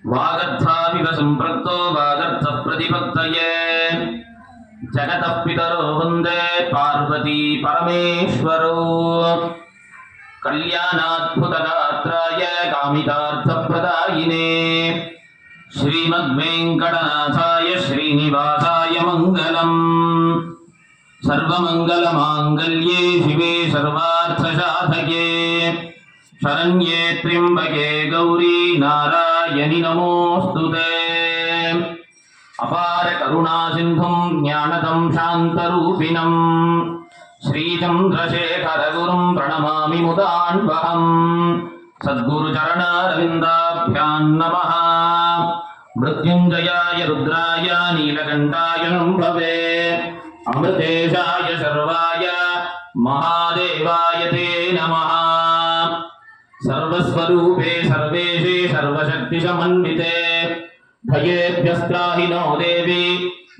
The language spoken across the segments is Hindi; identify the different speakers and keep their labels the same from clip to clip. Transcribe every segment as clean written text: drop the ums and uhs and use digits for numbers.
Speaker 1: वागर्थाविव सम्पृक्तो वागर्थः प्रतिपत्तये जगतः पितरो वन्दे पार्वती परमेश्वरो कल्याणाद्भुतगात्राय कामितार्थप्रदायिने श्रीमद्वेङ्कटनाथाय श्रीनिवासाय मङ्गलम्। सर्वमङ्गलमाङ्गल्ये शिवे सर्वार्थसाधके शरण्ये त्र्यम्बके गौरी नारायणि नमोऽस्तुते। अपार करुणासिन्धुं ज्ञानदं शान्तरूपिणं श्रीचन्द्रशेखरगुरुं प्रणमामि मुदान्वहम्। सद्गुरुचरणारविन्दाभ्यां नमः। मृत्युञ्जयाय रुद्राय नीलकण्ठाय शम्भवे अमृतेशाय सर्वाय महादेवाय ते नमः। सर्वस्वरूपे सर्वेशे सर्वशक्तिसमन्विते भयेभ्यस्त्राहि नो देवी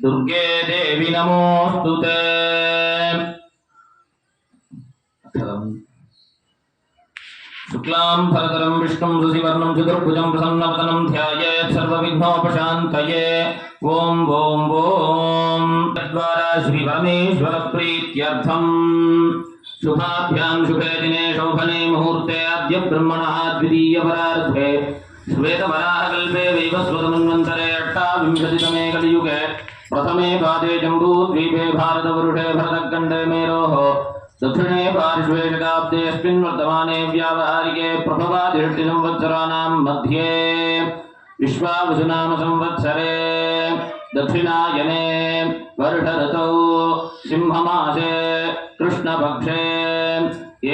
Speaker 1: दुर्गे देवी नमोऽस्तुते। शुक्लां भरधरं विष्णुं शशिवर्णं चतुर्भुजं प्रसन्नवदनं ध्यायेत् सर्वविघ्नोपशान्तये। ॐ ॐ ॐ तद्वारा श्री परमेश्वर प्रीत्यर्थम् शुभाभ्यां शुभे दिने शोभने मुहूर्ते अद्य ब्रह्मणः द्वितीयपरार्धे श्वेतवराहकल्पे वैवस्वतमन्वन्तरे अष्टाविंशतितमे कलियुगे प्रथमे पादे जम्बूद्वीपे भारतवर्षे भरतखण्डे मेरोः दक्षिणे पार्श्वे शताब्देऽस्मिन् वर्तमाने व्यावहारिके प्रभवादिषष्टिसंवत्सराणां मध्ये विश्वावसुनाम संवत्सरे दक्षिणायने वर्षऋतौ सिंहमासे कृष्णपक्षे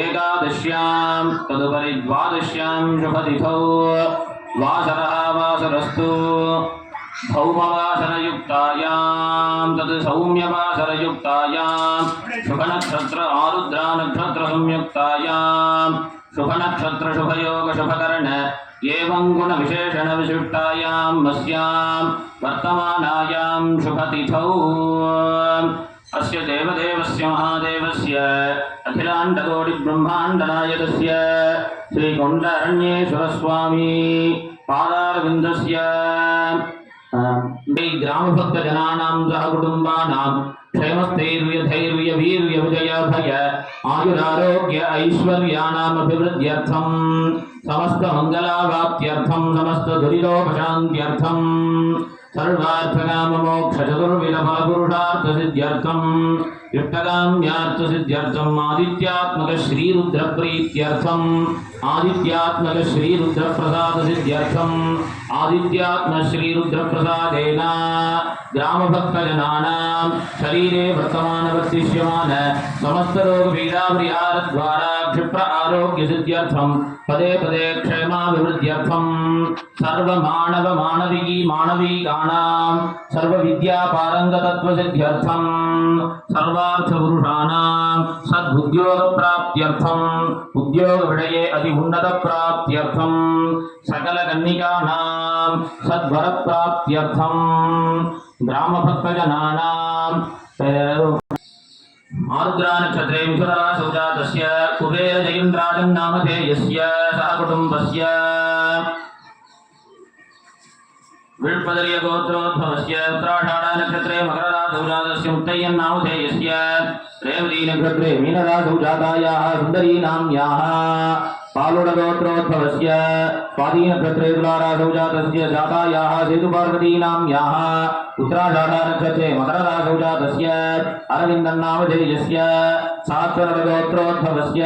Speaker 1: एकादश्यां तदुपरि द्वादश्यां शुभतिथौ वासरः वासरस्तु भौमवासरयुक्तायां तद् सौम्यवासरयुक्तायां शुभनक्षत्र आरुद्रा नक्षत्र संयुक्तायां शुभनक्षत्र शुभयोग शुभकर्ण एवं गुणविशेषण विशिष्टायां मस्यां वर्तमानायां शुभतिथौ अस्य देवदेवस्य महादेवस्य अखिलाण्डकोटिब्रह्माण्डनायकस्य श्रीकोण्डारण्येश्वरस्वामी पादारविन्दस्य ग्रामभक्तजनानां सहकुटुम्बानां क्षेमस्थैर्यधैर्यवीर्यविजयभय आयुरारोग्य ऐश्वर्याणामभिवृद्ध्यर्थं समस्तमङ्गलावाप्त्यर्थं समस्तदुरितोपशान्त्यर्थं सर्वार्थकाममोक्षचतुर्विधफलपुरुषार्थसिद्ध्यर्थं इष्टकाम्यार्थसिद्ध्यर्थम् आदित्यात्मकश्रीरुद्रप्रीत्यर्थम् आदित्यात्मकश्रीरुद्रप्रसादसिद्ध्यर्थम् आदित्यात्मश्रीरुद्रप्रसादेन ग्रामभक्तजनानां शरीरे वर्तमानवर्तिष्यमान समस्तरोगपीडापरिहारद्वारा क्षिप्र आरोग्यसिद्ध्यर्थं पदे पदे क्षेमाभिवृद्ध्यर्थं सर्वमानवमानविकीमानविकानां सर्वविद्यापारङ्गतत्वसिद्ध्यर्थं सर्वार्थपुरुषाणां सद्बुद्ध्योगप्राप्त्यर्थम् उद्योगविषये अति उन्नतप्राप्त्यर्थं सकलकन्निकानां सद्वरप्राप्त्यर्थं ग्रामभक्तजनानां आर्द्रा नक्षत्रे मिथुनराशौ जातस्य कुबेरजयन्द्राजन्नामधेयस्य सहकुटुम्बस्य विल्पदर्यगोत्रोद्भवस्य उत्तराषाढा नक्षत्रे मकरराशौ जातस्य मुक्तय्यन्नामधेयस्य रेवती नक्षत्रे मीनराशौ जातायाः सुन्दरीनाम्याः पालुडगोत्रोद्भवस्य स्वाती नक्षत्रे तुलाराशौ जातस्य जातायाः सेतुपार्वतीनाम्याः उत्तराषाढा नक्षत्रे मकरराशौ जातस्य अरविन्दन्नामधेयस्य सात्वरगोत्रोद्भवस्य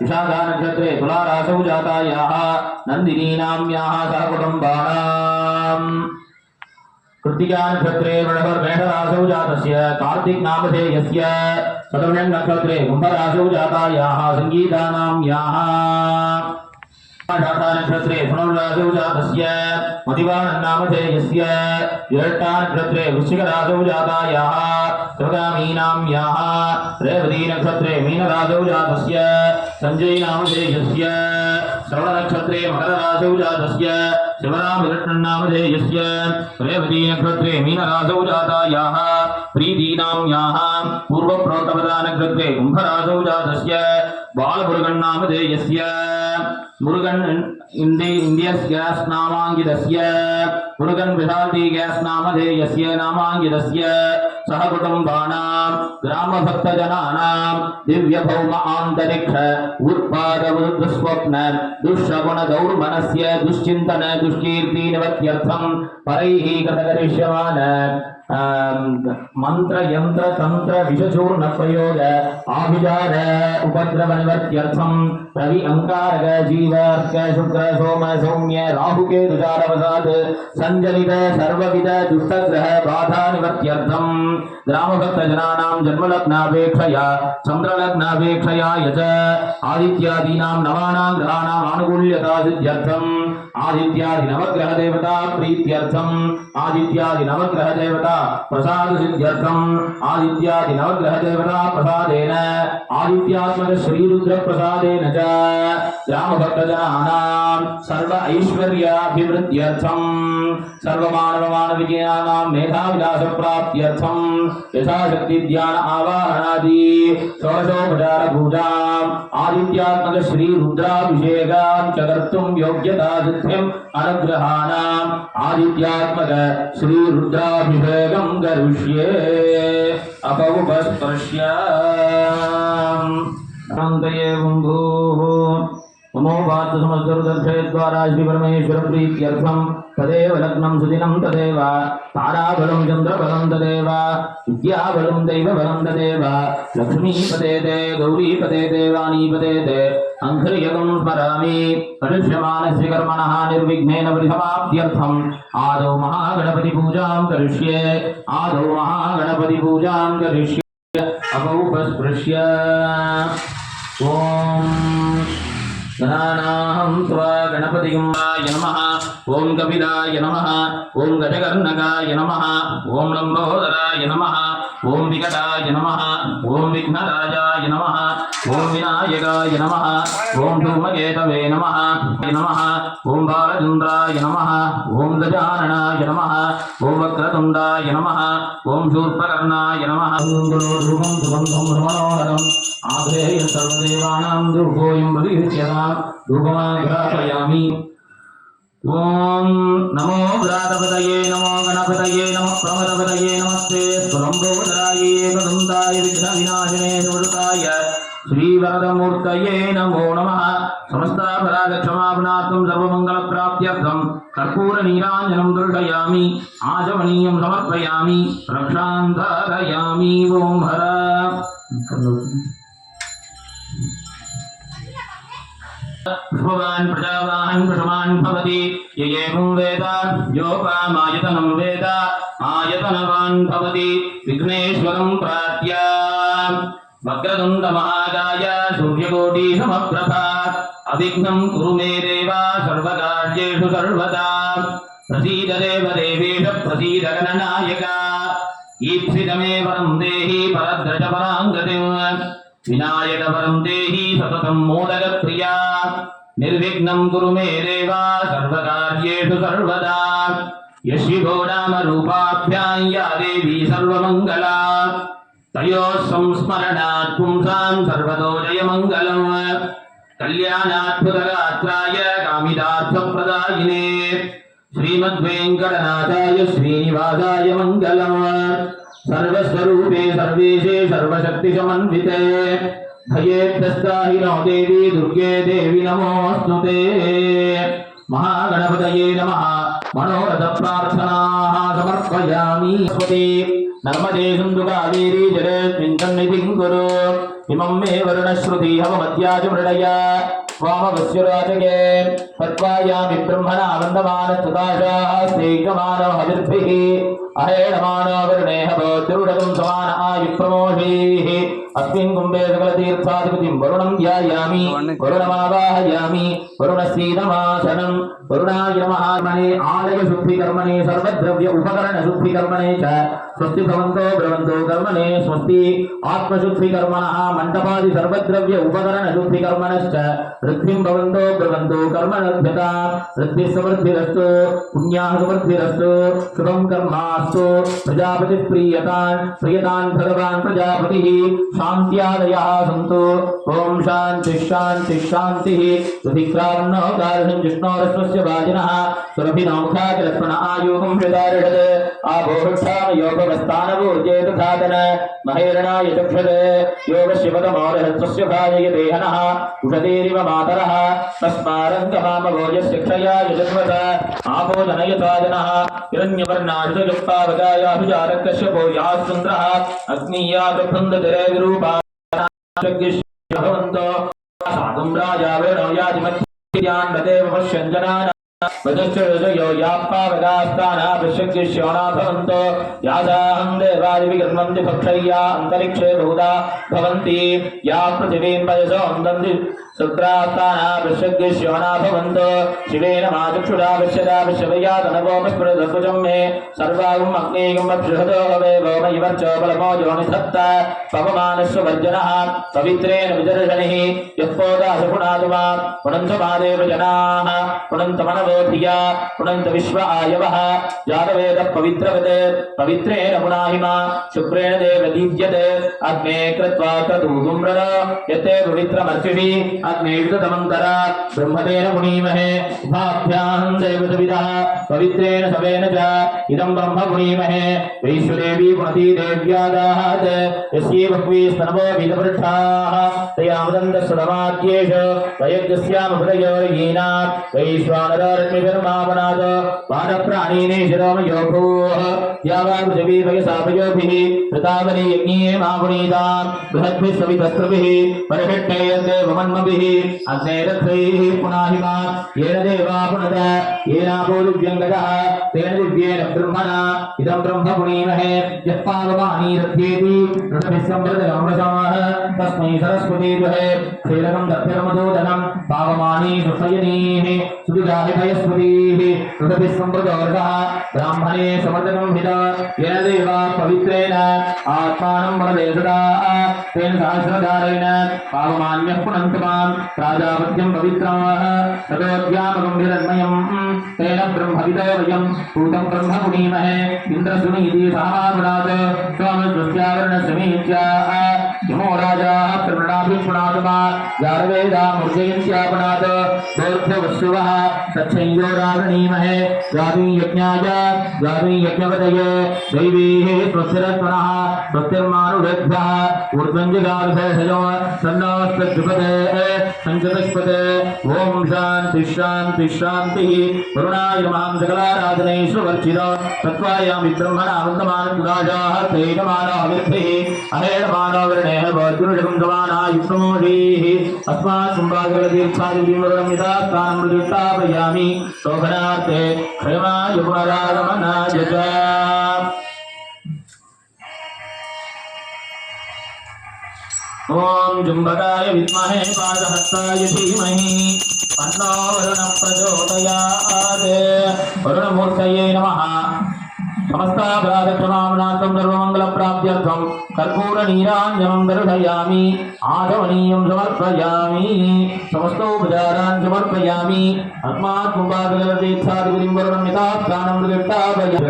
Speaker 1: विशाखा नक्षत्रे तुलाराशौ जातायाः नन्दिनीनाम्याः सहकुटुम्बानाम् कृत्तिका नक्षत्रे वृषभमेषराशौ जातस्य कार्तिक नामधेयस्य शतभिषं नक्षत्रे कुम्भराशौ जातायाः संगीतानाम्याः आषाढा नक्षत्रे धनुर्राशौ जातस्य मतिवाहननामधेयस्य ज्येष्ठा नक्षत्रे वृश्चिकराशौ जातायाः शिवगामीनाम्याः रेवती नक्षत्रे मीनराशौ जातस्य सञ्जयनामधेयस्य श्रवणनक्षत्रे मकरराशौ जातस्य शिवरामकृष्णन्नामधेयस्य रेवती नक्षत्रे मीनराशौ जातायाः प्रीतीनाम्याः पूर्वप्रोक्तपदानक्षत्रे कुम्भराशौ जातस्य बालमुरुगन्नामधेयस्य Murugan Indians gas नामांकितस्य Murugan विशाल्टी gas नामधेयस्य नामांकितस्य सह कुटुम्बानां ग्रामभक्तजनानां दिव्यभौम आन्तरिक्ष उत्पाद दुःस्वप्न दुःशगुण दौर्मनस्य दुश्चिन्तन दुष्कीर्ति निवृत्त्यर्थं परैः कृतकरिष्यमाण मंत्र यंत्र तंत्र विषचूर्ण प्रयोग आभिचार उपद्रव निवृत्त्यर्थं रवि अंकारक जीवार्क शुक्र सोम सौम्य राहु के दुचारवसात् संजनित सर्वविध दुष्टग्रह बाधा निवृत्त्यर्थं ग्रामभक्तजनानां जन्मलग्नापेक्षया चन्द्रलग्नापेक्षया यच आदित्यादीनां नवानां ग्रहाणां आनुकूल्यता सिद्ध्यर्थं आदित्यादि नवग्रह देवता प्रीत्यर्थं आदित्यादि नवग्रह देवता प्रसाद सिद्ध्यर्थं आदित्यादि नवग्रह देवता प्रसादेन आदित्यात्मक श्री रुद्र प्रसादेन च ग्रामभक्तजनानां सर्व ऐश्वर्याभिवृद्ध्यर्थं सर्वमानव मानविकीनां मेधाविलास प्राप्त्यर्थं यथाशक्ति ध्यान आवाहनादि षोडशोपचार पूजाम् आदित्यात्मक श्री रुद्राभिषेकां च कर्तुं योग्यता सिद्धिम् अनुग्रहाणाम् आदित्यात्मक श्री रुद्राभिषेकं करिष्ये अपौपस्पर्श्याम् अनन्तये वुम्भूः ममोपात समस्तरुदर्शयद्वारा श्री परमेश्वर प्रीत्यर्थं तदेव लग्नं सुदिनं तदेव ताराबलं चन्द्रबलं तदेव विद्याबलं दैवबलं तदेव लक्ष्मीपते ते गौरीपते ते वाणीपते ते अंघ्रियगं स्मरामि करिष्यमानस्य कर्मणः निर्विघ्नेन परिसमाप्त्यर्थम् आदौ महागणपति पूजां करिष्ये आदौ महागणपति पूजां करिष्ये अपौपस्पृश्य ओम गणानाहं त्वा गणपतिगुम्बाय नमः ओं कपिलाय नमः ओं गजकर्णकाय नमः ओं लंबोदराय नमः ओं विकटाय नमः ओं विघ्नराजाय नमः ओं विनायकाय नमः ओं धूमकेतवे नमः ओं बालचन्द्राय नमः ओं गजाननाय नमः ओं वक्रतुण्डाय नमः ओं शूर्पकर्णाय नमः धूमं सुगन्धं मनोहरम् आग्रेय सर्वदेवानां दुर्गोयं बलिह्यतां धूपमाघ्रापयामि ओम नमो व्रातपतये नमो गणपतये नमो प्रमदपतये नमस्ते स्वलंबोदराये एकदन्ताय विघ्नविनाशिने निवृत्ताय श्रीवरदमूर्तये नमो नमः समस्तापराधक्षमापणार्थं सर्वमङ्गलप्राप्त्यर्थं कर्पूरनीराञ्जनं दर्शयामि आचमनीयं समर्पयामि रक्षां धारयामि ओं हर पुष्पवान् प्रजावान् पशुमान् भवति य एवं वेद योपामायतनं वेद आयतनवान् भवति विघ्नेश्वरं प्रार्थ्य वक्रतुण्ड महाकाय सूर्यकोटि समप्रभा अविघ्नं कुरु मे देव सर्वकार्येषु सर्वदा प्रसीद देव देवेश प्रसीद गणनायक ईप्सितमे वरं देहि परद्रज पराङ्गतिम् विनायक वरं देहि सततं मोदक प्रिया निर्विघ्नं कुरु मे देव सर्वकार्येषु सर्वदा यशिवो नाम रूपाभ्यां या देवी सर्वमङ्गला तयोः संस्मरणात् पुंसां सर्वतो जयमङ्गलम् कल्याणाद्भुतगात्राय कामितार्थप्रदायिने श्रीमद्वेङ्कटनाथाय श्रीनिवासाय मङ्गलम् सर्वस्वरूपे सर्वेशे सर्वशक्तिसमन्विते भयेभ्यस्ताहिनो देवी दुर्गे देवी नमोऽस्तुते महागणपतये नमः मनोरथप्रार्थनाः समर्पयामि स्वस्ति नर्मदे सिन्धु कावेरी जलेऽस्मिन् सन्निधिं कुरु इमं मे वरुणश्रुति हवमद्याच मृडय वामवस्युराजगे पद्मायामि ब्रह्मणा वन्दमानस्तुताशास्तेकमानो हविर्भिः अहेणमानो वरुणे हवोद्रुडकं समान आयुप्रमोषैः अस्मिन् कुम्भे सकलतीर्थाधिपतिं वरुणं ध्यायामि वरुणमावाहयामि वरुणस्यैनमासनं वरुणाय नमः कर्मणे आलय शुद्धिकर्मणे सर्वद्रव्य उपकरण शुद्धिकर्मणे च स्वस्ति भवन्तो ब्रवन्तो कर्मणे स्वस्ति आत्मशुद्धि कर्मणः मंडपादि सर्वद्रव्य उपकरण शुद्धि कर्मणश्च वृद्धिं भवन्तो ब्रवन्तो कर्मणभ्यता वृद्धिः समृद्धिरस्तु पुण्याः समृद्धिरस्तु शुभं कर्मास्तु प्रजापतिः प्रीयतान् भगवान् प्रजापतिः शान्त्यादयः सन्तु ओम शान्ति शान्ति शान्तिः सुधिक्रावन्नो कारणं जिष्णोरस्वस्य वाजिनः सुरभिनौखाचलत्मन आयुगं विदारिषत् आभोषाम योगवस्थानवोर्जेतु खादन महेरणाय चक्षुषे योगशिवतमोरहस्वस्य भाजय देहनः उषतीरिव मातरः तस्मारङ्गमामभोजस्य क्षयाय जन्मत आपो जनयताजनः हिरण्यवर्णायुधयुक्तावगायाभिजारकश्यपो यास्सुन्द्रः अग्नीयागृभृन्दतिरे विरूपा भवन्तो साधुं राजा वेणो यातिमध्यान्वदेव पश्यञ्जनान् वदश्चयो याप्पावगास्ताना पश्यज्ञश्योना भवन्तो यासाहं देवादिविगर्मन्ति भक्षय्या अन्तरिक्षे बहुधा भवन्ति या पृथिवीं पयसो अन्दन्ति शुक्रास्ताना पश्यज्ञश्योना भवन्तो शिवेन माचक्षुरा पश्यदा पश्यवया तनवोपस्फुरदद्भुजं मे सर्वागुम् अग्नेयं वक्षुषतो हवे वोमयिवर्चो बलमो योनिधत्त पवमानस्य वर्जनः पवित्रेण विदर्शनिः यत्पोदास पुनातु वा पुनन्तु मादेव जनाः पुनन्तु मनवोधिया पुनन्तु विश्व आयवः जातवेदः पवित्रवत् पवित्रेण पुनाहिमा शुक्रेण देव दीप्यते अग्ने कृत्वा क्रतुगुम्रर यते पवित्रमर्चिषि अग्नेयुतमन्तरा ब्रह्मतेन पुनीमहे उभाभ्यां देवतविदः पवित्रेण सवेन च इदं ब्रह्म पुनीमहे वैश्वदेवी पुनती देव्यादाहात् यस्यै बह्वी स्तनवो विदवृक्षाः तयामदन्तस्सुरमाद्येष वयज्ञस्यामभृतयोरयीना वैश्वानररश्मिभिर्मापनात् वानप्राणीने शिरोमयोभूः यावापृथिवी वयसापयोभिः ऋतावली यज्ञे मापुनीतां बृहद्भिः सवितस्त्रभिः परिषट्टैर्देवमन्मभिः अग्नेरथैः पुनाहिमा येन देवा पुनत येनापो दिव्यङ्गजः तेन दिव्येन ब्रह्मणा इदं ब्रह्म पुनीमहे यः पावमानी रथ्येति ऋतभिः सम्प्रदगमृषमः तस्मै सरस्वतीर्वहे श्रीरकं दर्भिर्मधूदनं पावमानी सुषयनीः सुविदाभिभयस्वतीः ऋतभिः सम्प्रदवर्षः ब्राह्मणे समर्दनं हित येन देवा पवित्रेण आत्मानं वरदेशदा तेन सहस्रधारेण पावमान्यः पुनन्तु मां प्राजापत्यं पवित्रमः ततोऽद्यामगम्भीरन्मयं तेन ब्रह्मविदो वयं भूतं ब्रह्म पुनीमहे इन्द्रसुनीति सामागुणात् स्वामस्वस्यावरणसमीत्य यमो राजाः प्रवृणाभिपुणात् मा गारवेदामुर्जयन्त्यापणात् दोर्भ्यवस्सुवः तच्छंयोरागणीमहे गावी यज्ञपतये दैवीः स्वस्तिरत्मनः स्वस्तिर्मानुषेभ्यः ऊर्ध्वञ्जगाभिषयो सन्नोऽस्तद्युपते सञ्चतस्पते ॐ शान्ति शान्ति शान्तिः वरुणाय नमः सकलाराधनैश्वर्चितो तत्त्वायामि ब्रह्मणा वन्दमानकुदाशाः तेजमानो हविर्भिः अहेणमानो वर्णेः भवद्गुरुषकं समाना युक्तमोषीः अस्मात् सम्भागलतीर्थादिवरुणं यथा स्थानं प्रतिष्ठापयामि शोभनार्थे क्षेमाय पुनरागमनाय च ओम जुम्बकाय विद्महे पादहस्ताय धीमहि तन्नो वरुणः प्रचोदयात् वरुणमूर्तये नमः समस्तापराधक्षमामनार्थं सर्वमङ्गलप्राप्त्यर्थं कर्पूरनीराञ्जनं दर्शयामि आचमनीयं समर्पयामि समस्तोपचारान् समर्पयामि अस्मात् कुम्भागलतीर्थादिगुरिं वरुणं यथास्थानं प्रतिष्ठापयामि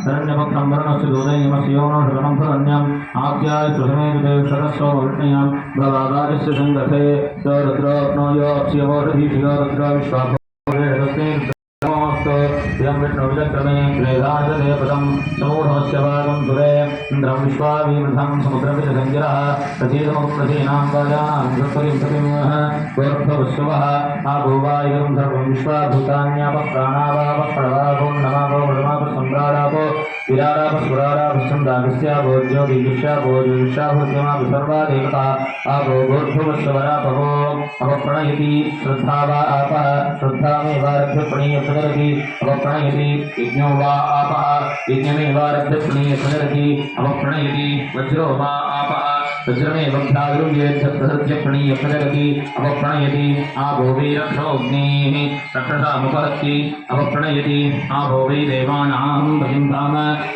Speaker 1: शरण्यभक्तं वरुणस्य दोदयमस्य योनो शरणं शरण्यम् आप्याय सुसमेते शरस्व विष्णयां भवागाजस्य सङ्गते स रुद्रोऽप्नोयोऽप्स्यवोषधीषयो रुद्रो विश्वाभोरे इदं विष्णुविचक्रमे क्लेदाजले पदं समूढमस्य भागं सुरे इन्द्रं विश्वावीमृधं समुद्रविजसञ्जरः प्रसीदमं प्रसीनां वाजानां सत्परिं प्रतिमः गोर्भवस्वः आभूवायुं सर्वं विश्वाभूतान्यापप्राणावापप्रणवाभो नमाभो मृतमापसम्राडापो विराडापस्वराडाभस्यन्दाभिस्याभोज्योतिष्याभोज्योतिष्याभूत्यमापि सर्वा देवता आपो गोर्भवस्वरापभो अपप्रणयति श्रद्धा वा आपः श्रद्धामेवारभ्य प्रणीयसुदरति अपप्रणयति यज्ञो वा आपः यज्ञमेवारभ्य प्रणीयसुदरति अपप्रणयति वज्रो वा आपः वज्रमेव भ्रातृव्येत् प्रसृत्य प्रणीय प्रजगति अपप्रणयति आपो वै रक्षोऽग्नेः रक्षसामुपहत्ति अपप्रणयति आपो वै देवानां प्रियन्ताम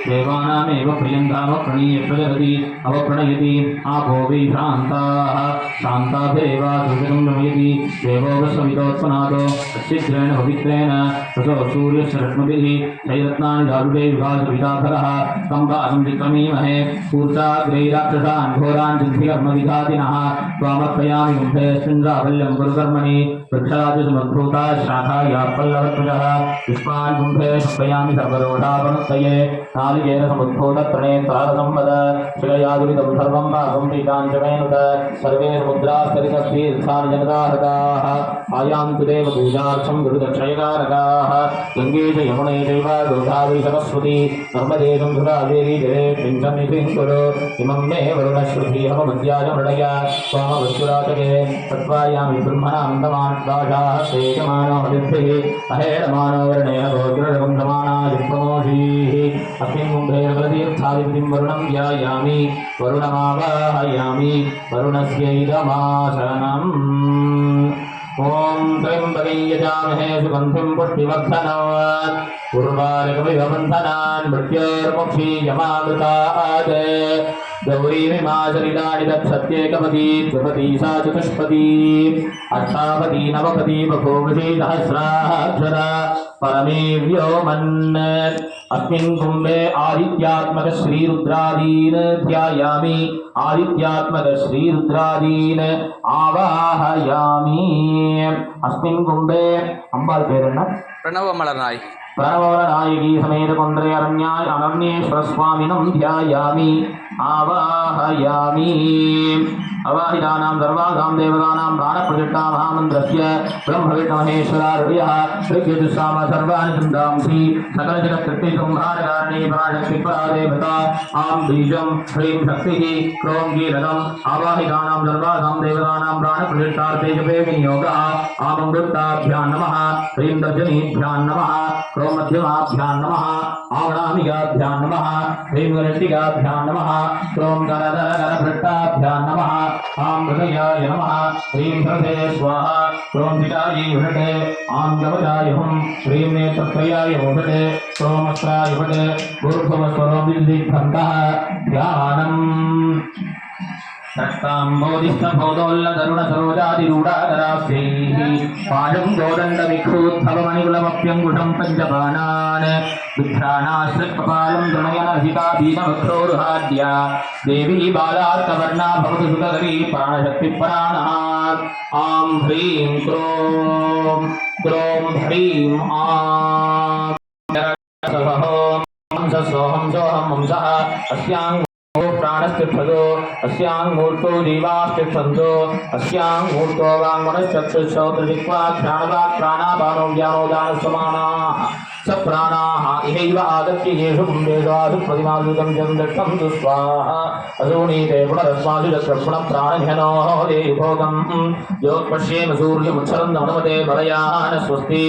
Speaker 1: देवानामेव प्रियन्ताम प्रणीय प्रजगति अपप्रणयति आपो वै शान्ताः शान्ताभिरेव सुखं नमयति देवो वस्वमितोत्पन्नातो अच्छिद्रेण पवित्रेण ततो सूर्यस्य रश्मिभिः जयरत्नानि दारुणे विभाजपिताफलः स्तम्भासं विक्रमीमहे कूर्चाग्रैराक्षसान् घोरान् सिद्धिकर्मविघातिनः त्वामर्पयामि मुखे स्पृन्द्रावल्यं गुरुकर्मणि वृक्षराजसमुद्भूता शाखाया पल्लवत्वजः पुष्पान् कुम्भे समर्पयामि सर्वदोषापनुत्तये नालिकेरसमुद्भूतप्रणेत्रारसंवद शिलयादुरितं सर्वं पापं पीताञ्चमेनुत सर्वे समुद्रास्तरितस्तीर्थानि जनताहृताः आयान्तु देव पूजार्थं गुरुदक्षयकारकाः गङ्गे च यमुने चैव गोदावरी सरस्वती नर्मदे संसुरादेवी जले पिञ्चन्निधिं कुरु इमं मे वरुणश्रुतिहवमद्याय मृडय स्वामवस्युराचके तत्त्वायामि ब्रह्मणान्तमान् दाशाः सेयमानो हरिभिः अहेडमानो वर्णेन गोग्ररकं समानायुक्तमोषीः अस्मिन् कुम्भे नगरतीर्थादिपतिं वरुणं ध्यायामि वरुणमावाहयामि वरुणस्यैदमासनम् ॐ त्र्यम्बकं यजामहे सुगन्धिं पुष्टिवर्धनात् उर्वारुकमिवबन्धनान् मृत्योर्मुक्षीयमामृतात् गौरीमिमाचरितानि तत्सत्येकपदी द्विपदी सा चतुष्पदी अष्टापदी नवपदी बभूवषी सहस्राक्षरा परमे व्योमन् अस्मिन् कुम्भे आदित्यात्मक श्रीरुद्रादीन् ध्यायामि आदित्यात्मक श्रीरुद्रादीन् आवाहयामि अस्मिन् कुम्भे अम्बाल पेरन्न
Speaker 2: प्रणवमलनाय
Speaker 1: प्रणवनायकी समेत कुन्द्रे अरण्याय अनन्येश्वर स्वामिनं ध्यायामि आवाहयामि अवाहितानां सर्वासां देवतानां प्राणप्रतिष्ठा महामन्त्रस्य ब्रह्मविष्णुमहेश्वरार्यः ऋग्यजुस्साम सर्वाणि छन्दांसि सकलजगत्कृतिसंहारकारिणी पराशक्तिपरादेवता आं बीजं ह्रीं शक्तिः क्रों कीलकम् आवाहितानां सर्वासां देवतानां प्राणप्रतिष्ठार्थे जपे विनियोगः आमङ्गुत्ताभ्यां नमः ह्रीं दर्शनीभ्यां नमः क्रों मध्यमाभ्यां नमः आवणामिकाभ्यां नमः ह्रीं गणिष्टिकाभ्यां नमः क्रों गणधरगणभृष्टाभ्यां नमः आं हृदयाय नमः ह्रीं हृदये स्वाहा क्रों धिकायै हृदये आं गवजाय हुं ह्रीं नेत्रत्रयाय हृदये क्रोमस्त्राय हृदये ऊर्ध्वस्वरोबिल्लिभ्यन्तः ध्यानम् रक्ताम्बोधिष्ठभोदोल्लतरुणसरोजादिरूढाधरास्यैः पाशं गोदण्डविक्षूद्भवमणिकुलमप्यङ्कुशं पञ्चबाणान् बिभ्राणाश्रित्कपालं तृणयनधिकादीनवक्षोरुहाद्या देवी बालार्कवर्णा भवतु सुतकरी प्राणशक्तिपराणः आं ह्रीं क्रों ह्रीं आं सोऽहं वंशः अस्यां प्राणस्तिष्ठतो अस्याङ्मूर्तो जीवास्तिष्ठन्तो अस्याङ्मूर्तो वाङ्मनश्चक्षुश्रोत्रजिह्वाघ्राणवाक् प्राणापानो व्यानोदानसमानाः स प्राणाः इहैव आगत्य येषु कुम्भेषु आसु प्रतिमादुतं चन्द्रष्टन्तु स्वाहा असूनीते पुनरस्मासु चक्रपुणप्राणघ्नोः देभोगम् योत्पश्येम सूर्यमुच्छरं नमते बलयान स्वस्ति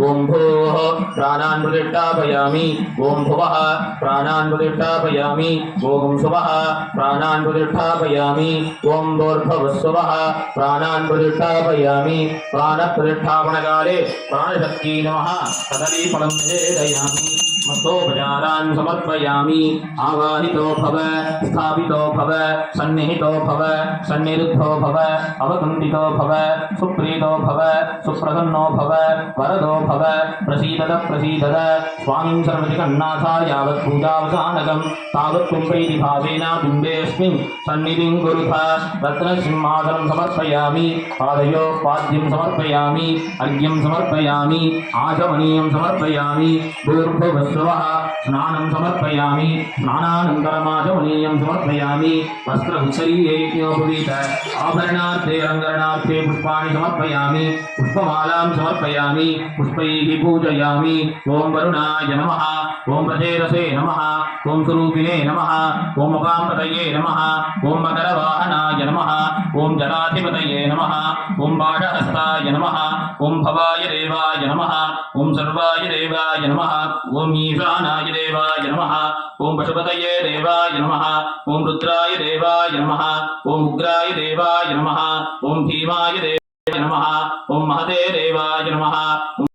Speaker 1: ॐ भूः प्राणान् प्रतिष्ठापयामि ॐ भुवः प्राणान् प्रतिष्ठापयामि ॐ सुवः प्राणान् प्रतिष्ठापयामि ॐ भूर्भुवस्सुवः प्राणान् प्रतिष्ठापयामि प्राणप्रतिष्ठापनकाले प्राणशक्ति नमः कदलीफलं निवेदयामि मस्तोपचारान् समर्पयामि आवाहितो भव स्थापितो भव सन्निहितो भव सन्निरुद्धो भव अवकुण्ठितो भव सुप्रीतो भव सुप्रसन्नो भव वरदो भव प्रसीदत स्वामिं सर्वजगन्नाथा यावत् पूजावसानकं तावत् कुम्भैः भावेन बिम्बेऽस्मिन् सन्निधिं कुरुथ रत्नसिंहासनं समर्पयामि पादयो पाद्यं समर्पयामि अर्घ्यं समर्पयामि आचमनीयं समर्पयामि भूर्भुवस्सुवः स्नानं समर्पयामि स्नानानन्तरमाचमनीयं समर्पयामि वस्त्रशरीरेज्ञोपवीत आभरणार्थे रङ्गरणार्थे पुष्पाणि समर्पयामि पुष्पमालां समर्पयामि पुष्पैः पूजयामि ॐ वरुणाय नमः ॐ प्रचेरसे नमः ॐ स्वरूपिणे नमः ॐ उपाम्पतये नमः ॐ मकरवाहनाय नमः ॐ जलाधिपतये नमः ॐ बाणहस्ताय नमः ॐ भवाय देवाय नमः ॐ सर्वाय देवाय देवाय नमः ओम ईशानाय देवाय नमः ओम पशुपतये देवाय नमः ओम रुद्राय देवाय नमः ओम उग्राय देवाय नमः ओम भीमाय देवाय नमः ओम महते देवाय नमः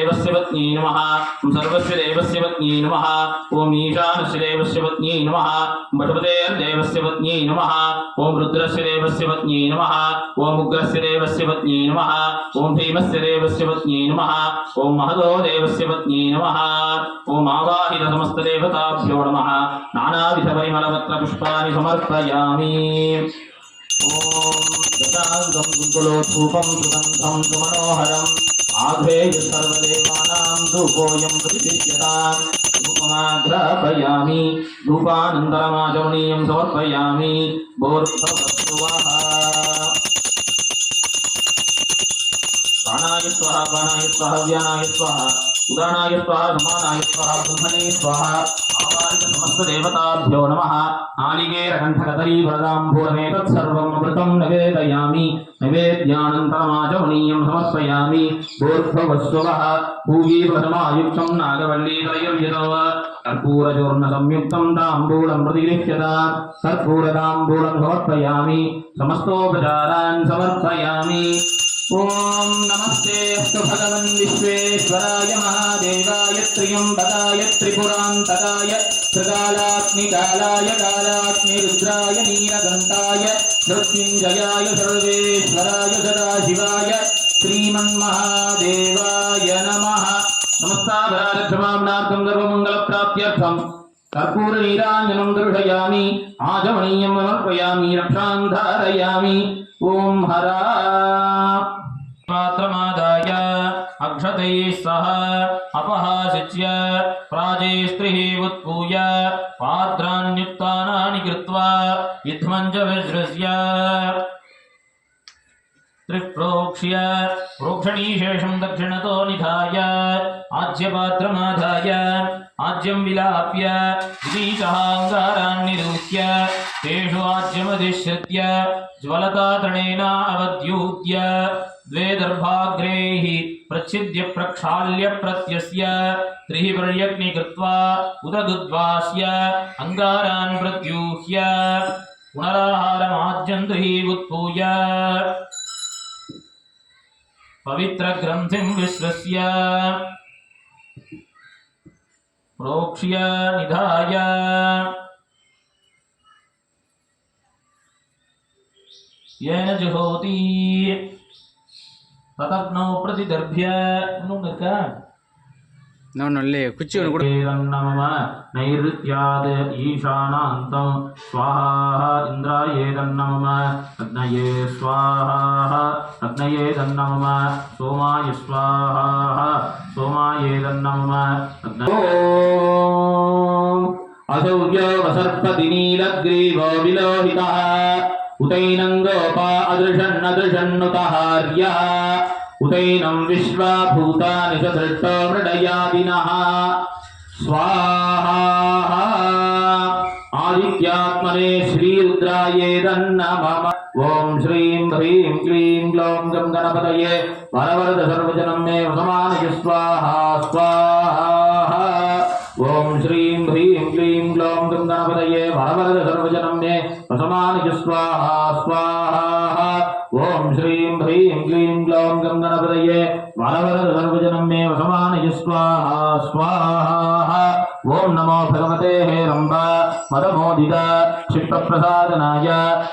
Speaker 1: देवस्य पत्नी नमः ओम सर्वस्य देवस्य पत्नी नमः ओम ईशानस्य देवस्य पत्नी नमः ओम पशुपतेर्देवस्य पत्नी नमः ओम रुद्रस्य देवस्य पत्नी नमः ओम उग्रस्य देवस्य पत्नी नमः ओम भीमस्य देवस्य पत्नी नमः ओम महतो देवस्य पत्नी नमः ओम आवाहित समस्त देवताभ्यो नमः नानाविध परिमलपत्र पुष्पाणि समर्पयामि ओम दशांगं कुकुलोत्थूपं सुगन्धं सुमनोहरम् आघ्रेय सर्वदेवानां धूपोऽयं प्रतिष्ठ्यताम् धूपमाघ्रापयामि धूपानन्तरमाचमनीयं समर्पयामि भूर्भुवः प्राणाय स्वाहा पानाय स्वाहा व्यानाय स्वाहा उदानाय स्वाहा समानाय स्वाहा ब्रह्मणे स्वाहा आवाहित समस्त देवताभ्यो नमः नालिकेरकण्ठकदली वरदाम्बूरमेतत् सर्वम् अमृतं निवेदयामि नैवेद्यानन्तरमाचमनीयं समर्पयामि भूर्भुवस्सुवः पूगीप्रथमायुक्तं नागवल्लीतलयुर्यतो कर्पूरचूर्णसंयुक्तं ताम्बूलं प्रतिगृह्यताम् कर्पूरताम्बूलं समर्पयामि समस्तोपचारान् समर्पयामि ओम नमस्ते अस्तु भगवन् विश्वेश्वराय महादेवाय त्र्यम्बकाय त्रिपुरान्तकाय त्रिकालाग्निकालाय कालाग्निरुद्राय नीलकण्ठाय मृत्युञ्जयाय सर्वेश्वराय सदाशिवाय श्रीमन्महादेवाय नमः नमस्ताभराजक्षमाम्नार्थं सर्वमङ्गलप्राप्त्यर्थं कर्पूरनीराञ्जनं दर्शयामि आचमनीयं समर्पयामि रक्षां धारयामि ओम हरा पात्रमादाय अक्षतैः सह अपहासिच्य प्राजेस्त्रिः उत्पूय पात्रान्युत्तानानि कृत्वा इत्थं च विसृज्य त्रिप्रोक्ष्य प्रोक्षणीशेषं दक्षिणतो निधाय आज्यपात्रमाधाय आज्यं विलाप्य विदीशहाङ्गारान् निरूह्य तेषु आज्यमधिश्रित्य ज्वलतातरणेन अवद्यूत्य द्वे दर्भाग्रैः प्रच्छिद्य प्रक्षाल्य प्रत्यस्य त्रिः पर्यग्नि कृत्वा उदगुद्वास्य अङ्गारान् प्रत्यूह्य पुनराहारमाज्यन्तु हि उत्पूय पवित्रग्रन्थिं विश्रस्य प्रोक्ष्य निधाय येन जुहोति तदग्नौ प्रतिदर्भ्य
Speaker 2: नवनल्ले कुच्ची कोडु
Speaker 1: नमः नैऋत्याद् ईशानान्तं स्वाहा इन्द्राये नमः अग्नये स्वाहा अग्नये नमः सोमाय स्वाहा सोमाये नमः ओम असौर्यो वसर्पति नीलग्रीवो विलोहितः उतैनङ्गोपा अदृशन्नदृशन्नुतहार्यः उतैनं विश्वाभूतानि च दृष्टो मृडयादिनः स्वाहा आदित्यात्मने श्रीरुद्राये नमः ओम श्रीं ह्रीं क्लीं ग्लौं गं गणपतये वरवरद सर्वजनं मे वसमानय स्वाहा स्वाहा ओम श्रीं ह्रीं क्लीं ग्लौं गं गणपतये वरवरद सर्वजनं मे वसमानय स्वाहा स्वाहा ओम श्रीं ह्रीं क्लीं ग्लौं गं गणपतये वरवरद सर्वजनं मे वसमानय स्वाहा स्वाहा ओम नमो भगवते हेरम्ब मदमोदित शिष्टप्रसादनाय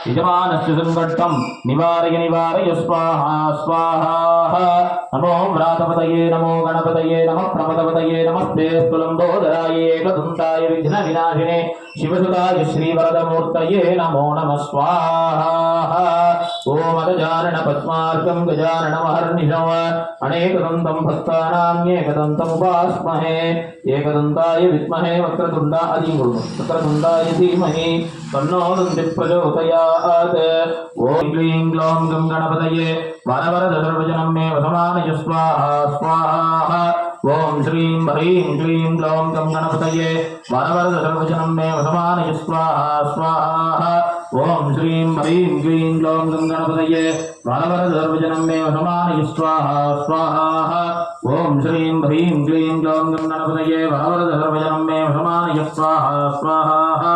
Speaker 1: यजमानस्य संकटं निवारय निवारय स्वाहा स्वाहा नमो व्रातपतये नमो गणपतये नमः प्रमदपतये नमस्ते स्तुलम्बोदराय एकदन्ताय विघ्नविनाशिने शिवसुताय श्रीवरदमूर्तये नमो नमः स्वाहा ओम अगजानन पद्मार्कं गजाननमहर्निशम् अनेकदन्तं भक्तानां एकदन्तम् उपास्महे एकदन्ताय विद्महे वक्रतुण्डाय धीमहि तन्नो दन्तिः प्रचोदयात् ओम क्लीं ग्लौं गं गणपतये वरवरद सर्वजनं मे वसमानय स्वाहा स्वाहा ओम श्रीं ह्रीं क्लीं ग्लौं गं गणपतये वरवरद सर्वजनं मे वसमानय स्वाहा स्वाहा ओम श्रीं ह्रीं क्लीं ग्लौं गं गणपतये वरवरद सर्वजनं मे वसमानय स्वाहा स्वाहा ओम श्रीं ह्रीं क्लीं ग्लौं गं गणपतये वरवरद सर्वजनं मे वसमानय स्वाहा स्वाहा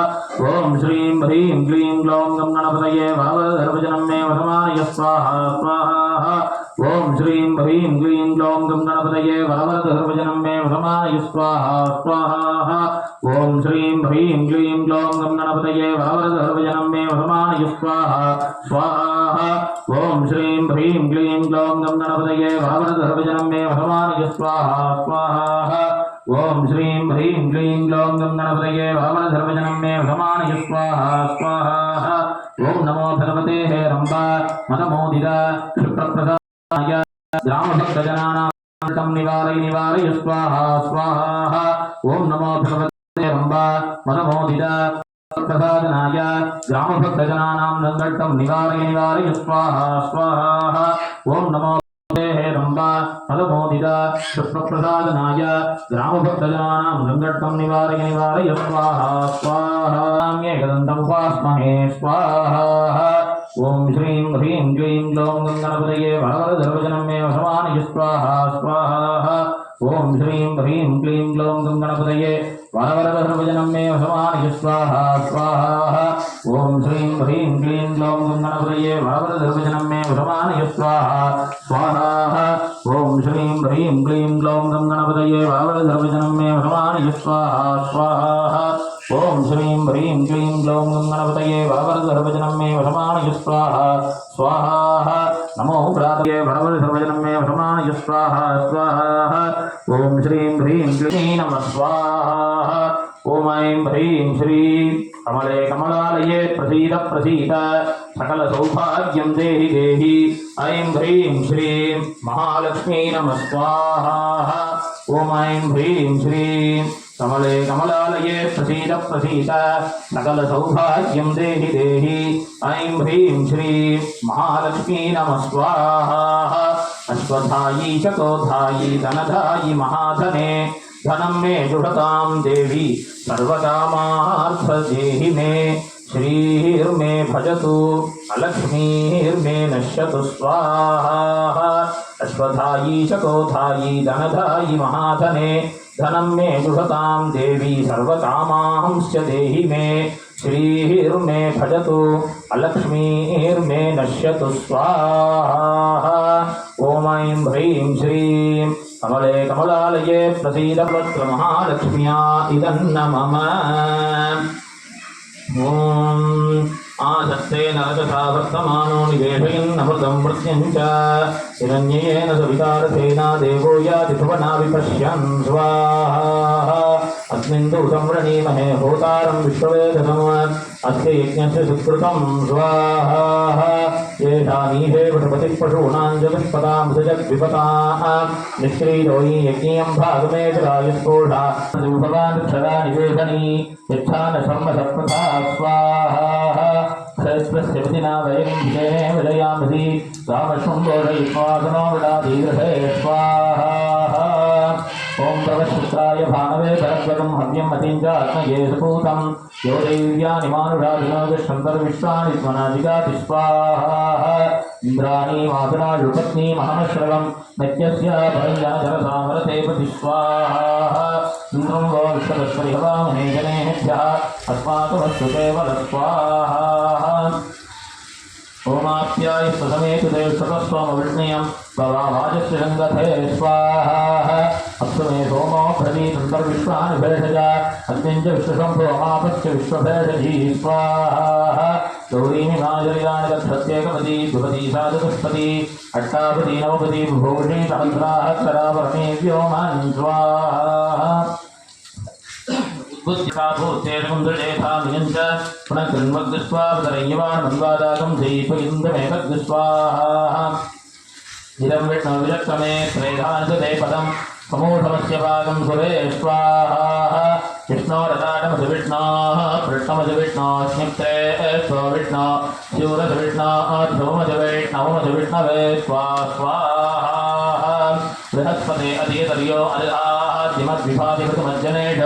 Speaker 1: ओम श्रीं ह्रीं क्लीं ग्लौं गं गणपतये वरवरद सर्वजनं मे वसमानय स्वाहा स्वाहा ओम श्रीं ह्रीं क्लीं ग्लौं गं गणपतये वरवरद सर्वजनं मे वसमानय स्वाहा स्वाहा ओम श्रीं ह्रीं क्लीं ग्लौं गं गणपतये वरवरद सर्वजनं मे वसमानय स्वाहा स्वाहा ओम श्रीं ह्रीं क्लीं ग्लौं गं गणपतये वरवरद सर्वजनं मे वसमानय स्वाहा स्वाहा ओम श्रीं ह्रीं क्लीं ग्लौं गं गणपतये वरवरद सर्वजनं मे वसमानय स्वाहा स्वाहा ओम नमो भगवते हेरम्बा मनमोदिता शुक्रप्रसादाय ग्रामभक्तजनानां निवारय स्वाहा स्वाहा ओम नमो भगवते हेरम्बा मनमोदिता प्रसादनाय ग्रामभक्तजनानां नङ्गट्टं निवारय स्वाहा स्वाहा ओम नमो हेरम्बा फलमोदिता शुक्रप्रसादनाय ग्रामभक्तजनानां नङ्गट्टं निवारय स्वाहा स्वाहा एकदन्तमुपास्महे स्वाहा ओम श्रीं ह्रीं क्लीं ग्लौं गं गणपतये वरवरद सर्वजनं मे वसमानय स्वाहा स्वाहा ओम श्रीं ह्रीं क्लीं ग्लौं गं गणपतये वरवरद सर्वजनं मे वसमानय स्वाहा स्वाहा ओम श्रीं ह्रीं क्लीं ग्लौं गं गणपतये वरवरद सर्वजनं मे वसमानय स्वाहा स्वाहा ओम श्रीं ह्रीं क्लीं ग्लौं गं गणपतये वरवरद सर्वजनं मे वसमानय स्वाहा स्वाहा ओम श्रीं ह्रीं क्लीं ग्लौं गं गणपतये वरवरद सर्वजनं मे वसमानय स्वाहा स्वाहा नमो प्रातये वरवरद सर्वजनं मे वसमानय स्वाहा स्वाहा ओम श्रीं ह्रीं क्लीं नमः स्वाहा ओम ऐं ह्रीं श्रीं कमले कमलालये प्रसीद प्रसीद सकल सौभाग्यं देहि देहि ऐं ह्रीं श्रीं महालक्ष्मी नमः स्वाहा ओम ऐं ह्रीं श्रीं कमले कमलालये प्रसीद प्रसीद सकल सौभाग्यं देहि देहि ऐं ह्रीं श्रीं महालक्ष्मी नमः स्वाहा अश्वत्थायी चकोधायी धनधायी महाधने धनं मे जुषतां देवी सर्वकामार्थदेहि मे श्रीर्मे भजतु अलक्ष्मीर्मे नश्यतु स्वाहा अश्वत्थायी चकोधायी धनधायी महाधने धनं मे जुषतां देवी सर्वकामांश्च देहि मे श्रीर्मे भजतु अलक्ष्मीर्मे नश्यतु स्वाहा ओम ऐं ह्रीं श्रीं कमले कमलालये प्रसीद महालक्ष्म्या इदन्न मम ओम आसत्तेन रजसा वर्तमानो निवेशयन्नमृतं मृत्युं च हिरण्येन सवितारथेना देवो याति भुवना विपश्यन् स्वाहा अस्मिन् तु संवृणीमहे होतारं विश्ववेदसम् अस्य यज्ञस्य सुकृतं स्वाहा येषानीहे पशुपतिः पशूनां जगत्पदां निःश्रीरो हि यज्ञेयं भागमेतरायुस्फोढा भवान् क्षरा निवेशनी यच्छान शर्मसत्प्रथा स्वाहा सहस्रस्य विधिना वयं विजयामसि रामशुम्भोरयित्वासनो विडाधीर्षे स्वाहा ओम प्रवशुत्राय भानवे परद्वगं हव्यं मतिं च आत्मये सुपूतं यो दैव्यानि मानुषादिनो विश्वन्तर्विश्वानि स्वनादिगाति स्वाहा इन्द्राणि वासनायुपत्नी महमश्रवं नत्यस्य परञ्जनजनसामरते पति स्वाहा इन्द्रं वो विश्वतस्परि हवामहे जनेभ्यः अस्माकमस्तु केवल स्वाहा ओमाप्याय स्वसमेतु देवस्वमविष्णीयं भवावाजस्य संगते स्वाहा अस्तु मे सोमो प्रदीतन्तर्विश्वानि भेषज अग्निं च विश्वशम्भो अमापश्च विश्वभेषजी स्वाहा गौरीमिमाजर्याणि तत्प्रत्येकपदी द्विपदी साधुष्पदी अष्टापदी नवपदी भूषी सहस्राक्षरावरणे व्योमन् स्वाहा बुद्धिकाभूतेषुन्दृजेथामियञ्च पुनः कृण्वग्स्वावतरय्यवान् मन्वादागं धीपयिन्दमेकग्स्वाहा इदं विष्णुविचक्रमे त्रेधानसुते पदं समूढमस्य भागं सुरे स्वाहा विष्णोरताटमसु विष्णोः पृष्ठमसु विष्णोः स्निग्धे स्वविष्णो शूरसु विष्णोः ध्रुवमसु विष्णवमसु विष्णवे स्वाहा बृहस्पते अधीतर्यो अर्हाद्यमद्विभादिवृतमज्जनेष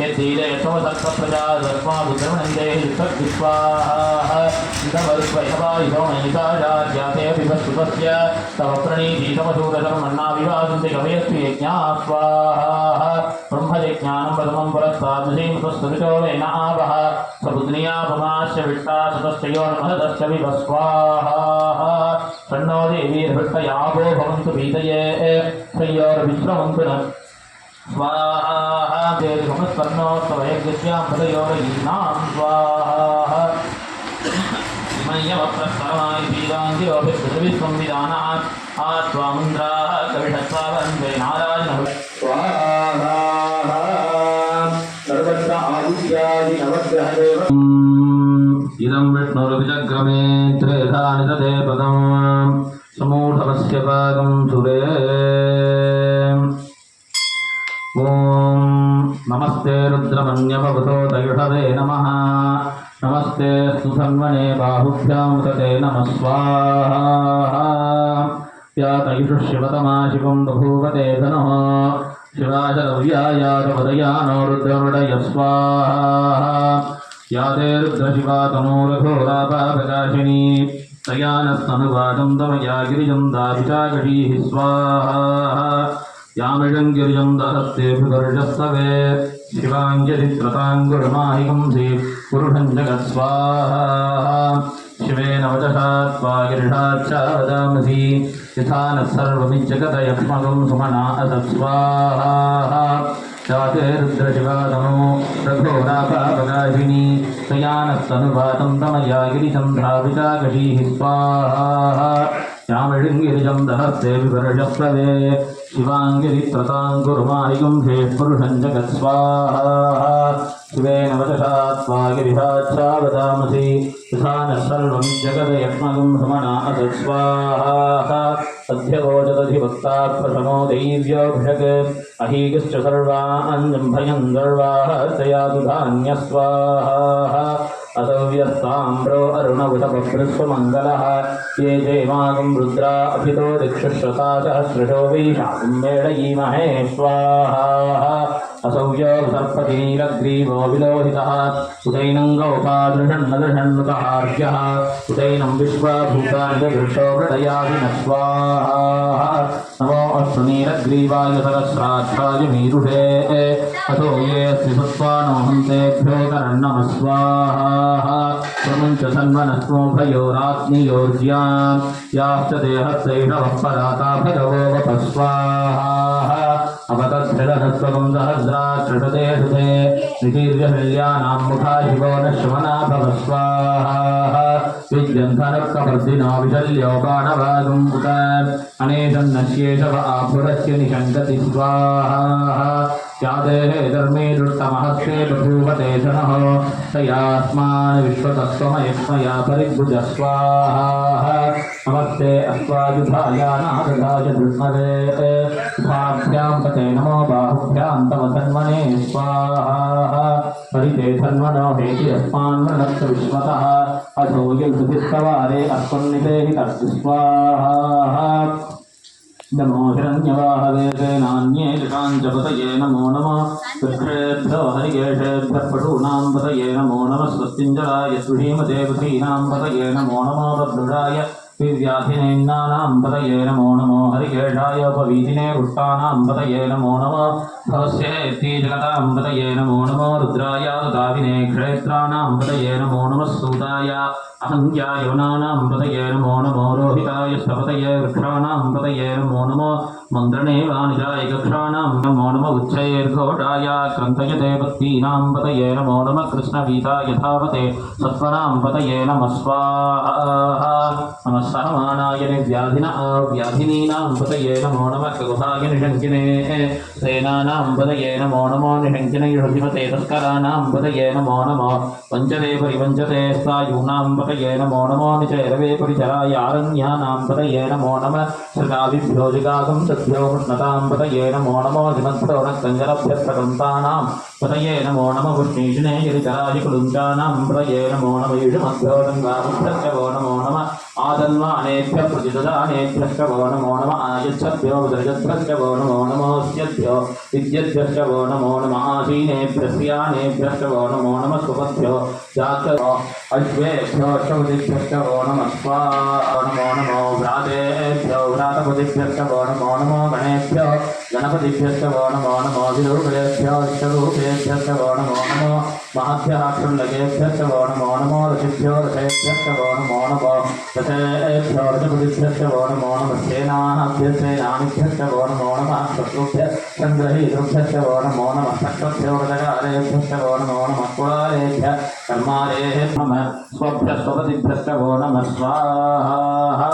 Speaker 1: यद्धीरे यशोसर्पप्रजा सर्वादुद्रवणन्दे विश्वाहा इदमरुत्वयवायुधोमयिताजाते विभस्वस्य तव प्रणीतीतमशूरशर्मन्नाविवासन्ति कवयस्ति यज्ञा स्वाहा ब्रह्मयज्ञानं प्रथमं पुरस्तादृशीं स्वस्तुरितो वेन आवह सपुत्न्यापमाश्च विट्टा सतश्चयोर्महदश्च विभस्वाहा तन्नो देवीर्भृष्टयाभो भवन्तु पीतये श्रेयोर्विश्रमन्तु नः स्वाहा देवसमस्पर्णोत्तवयज्ञस्यां पदयोरयीनां स्वाहा मय्यवप्रस्तरमाय पीताङ्गिरोभिर्विश्वंविधानात् आत्वामुन्द्राः कविषत्वावन्ते नारायणः स्वाहा सर्वत्र आदित्यादिनवग्रहदेव इदं विष्णुरभिचक्रमे त्रेधा निदधे पदं समूढवस्य पादं सुरे ॐ नमस्ते रुद्रमन्यभवतो दयुषवे नमः नमस्ते सुधन्वने बाहुभ्यां तते नमः स्वाहा या तयुषुः शिवतमा शिवं बभूवते धनुः शिवाशरव्यायातपदयानो रुद्रमृडय स्वाहा या ते रुद्रशिवा तनोरघोरापाप्रकाशिनी तया नस्तनुवादं तमया गिरिजं दाविचागटीः स्वाहा यामिषं गिरिजं दहस्ते भृगर्षस्तवे शिवाङ्ग्यधित्रताङ्गुरमाहिकंसि पुरुषं जगत्स्वाहा शिवेन वचसा त्वा गिरिषाच्च वदामसि यथा नः सर्वमिज्जगतयक्ष्मगं सुमना असत्स्वाहा जाते रुद्रशिवातनो रघोरापापकाशिनी तया नस्तनुवातं तमया गिरिजं धाविचागटीः स्वाहा यामिषं गिरिजं दहस्ते विवर्षस्ववे शिवाङ्गिरित्रताङ्कुरुमारिकं पुरुषं जगत्स्वाहा शिवेन वचसा त्वा गिरिशाच्चा वदामसि यथा नः सर्वं जगदयक्ष्मगं सुमना असत्स्वाहा अध्यगोचदधिभक्ता प्रथमो दैव्योऽभिषक् अहीगश्च सर्वान् जम्भयन् सर्वाः तयातु धान्यस्वाहा असव्यस्ताम्रो अरुणवृषपृष्पमङ्गलः ये जयमागं रुद्रा अभितो दिक्षुश्रता सहस्रशो वैशाखं मेळयीमहे स्वाहा असव्यो सर्पतिनीलग्रीवो विलोहितः उदैनं गौपादृषन्नदृषन्नुतहार्यः उदैनं विश्वभूतान्यदृशो हृदयादि न स्वाहा नमो अस्तु नीलग्रीवाय सहस्राक्षाय मीरुषे अथो ये स्त्रिसत्त्वानो हन्तेभ्यो करन्नमः स्वाहा प्रमुञ्च सन्वनस्मोभयोराग्नियोर्ज्यां याश्च देहस्यैषवः पराता भगवो वपः स्वाहा अपतद्धृढनस्वगं सहस्राक्षते शुते निशीर्यहल्यानां मुखा शिवो न श्रवणा भव स्वाहा विद्यन्धनक्कवर्धिनो विशल्योपाणवागं उत अनेशन्नश्येषव आपुरस्य निषङ्गति स्वाहा यादेहे धर्मे दुष्टमहस्ते बभूवते धनः तयास्मान् विश्वतस्त्वमयक्ष्मया परिभुज स्वाहा नमस्ते अस्वायुधायानादधाय धृष्मवे उभाभ्यां पते नमो बाहुभ्यां तव धन्वने स्वाहा परिते धन्वनो हेति अस्मान्मृणस्य विश्वतः अथो युद्धस्तवारे अस्मन्नितेहि तस्य स्वाहा नमो हिरण्यवाहवे नान्ये ऋषाञ्जपतये नमो नमः विघ्नेभ्यो हरिकेशेभ्यः पशूनां पतये नमो नमः स्वस्तिञ्जराय सुषीमते पथीनां पतये नमो नमो भद्रुषाय विव्याधिनेन्नानां पतये नमो नमो हरिकेशाय उपवीतिने पुष्टानां पतये नमो नमः भवस्येत्ति जगतां पतये नमो नमो रुद्राय दाविने क्षेत्राणां पतये नमो नमः सूताय अहङ्ग्याय वनानां पतये नमो नमो रोहिताय स्थपतये वृक्षाणां पतये नमो नमो मन्द्रणे वाणिजाय कक्षाणां नमो नमो उच्चैर्घोषाय क्रन्तयते पत्नीनां पतये नमो नमः कृष्णवीताय धावते सत्वनां पतये नमः स्वाहा नमः सहमानाय व्याधिनीनां पतये नमो नमः खगुहाय निषङ्किने सेनानां पतये नमो नमो निषङ्किने युषधिपते तस्कराणां पतये नमो नमो वञ्चते परिवञ्चते स्थायूनां पतये नमो नमो निचैरवे परिचराय आरण्यानां पतये नमो नमः श्रृगाविभ्यो जिगागं ऋषभ्यो मुष्णतां पतये नमो नमो जिमद्भ्यो नक्तञ्जलभ्यस्तकन्तानां पतये नमो नमो पुष्णीषिणे गिरिचराय कुलुञ्चानां पतये नमो नमो युषमद्भ्यो गङ्गाभ्यश्च वो नमो नमः आदन्वानेभ्यः प्रतिददानेभ्यश्च वो नमो नमः आयच्छद्भ्यो विदर्जद्भ्यश्च वो नमो नमोऽस्यद्भ्यो विद्यद्भ्यश्च वो नमो नमः आसीनेभ्यस्यानेभ्यश्च वो नमो नमः सुपद्भ्यो जातरो अश्वेभ्यो अश्वपतिभ्यश्च वो नमः स्वाहा नमो नमो व्रातेभ्यो व्रातपतिभ्यश्च वो नमो नमो गणेभ्यो गणपतिभ्यश्च वो नमो नमो विरूपेभ्यो विष्णुरूपेभ्यश्च वो नमो नमो महभ्यः क्षुल्लकेभ्यश्च वो नमो नमो ऋषिभ्यो ऋषेभ्यश्च वो नमो नमो रथेभ्यो रथपतिभ्यश्च वो नमो नमः सेनाभ्यश्च वो नमो नमः शत्रुभ्यः सङ्ग्रहीतृभ्यश्च वो नमो नमः सक्षभ्यो व्रतकारेभ्यश्च वो नमो नमः कुलालेभ्यः कर्मारेभ्यः नमः स्वभ्यः स्वपतिभ्यश्च वो नमः स्वाहा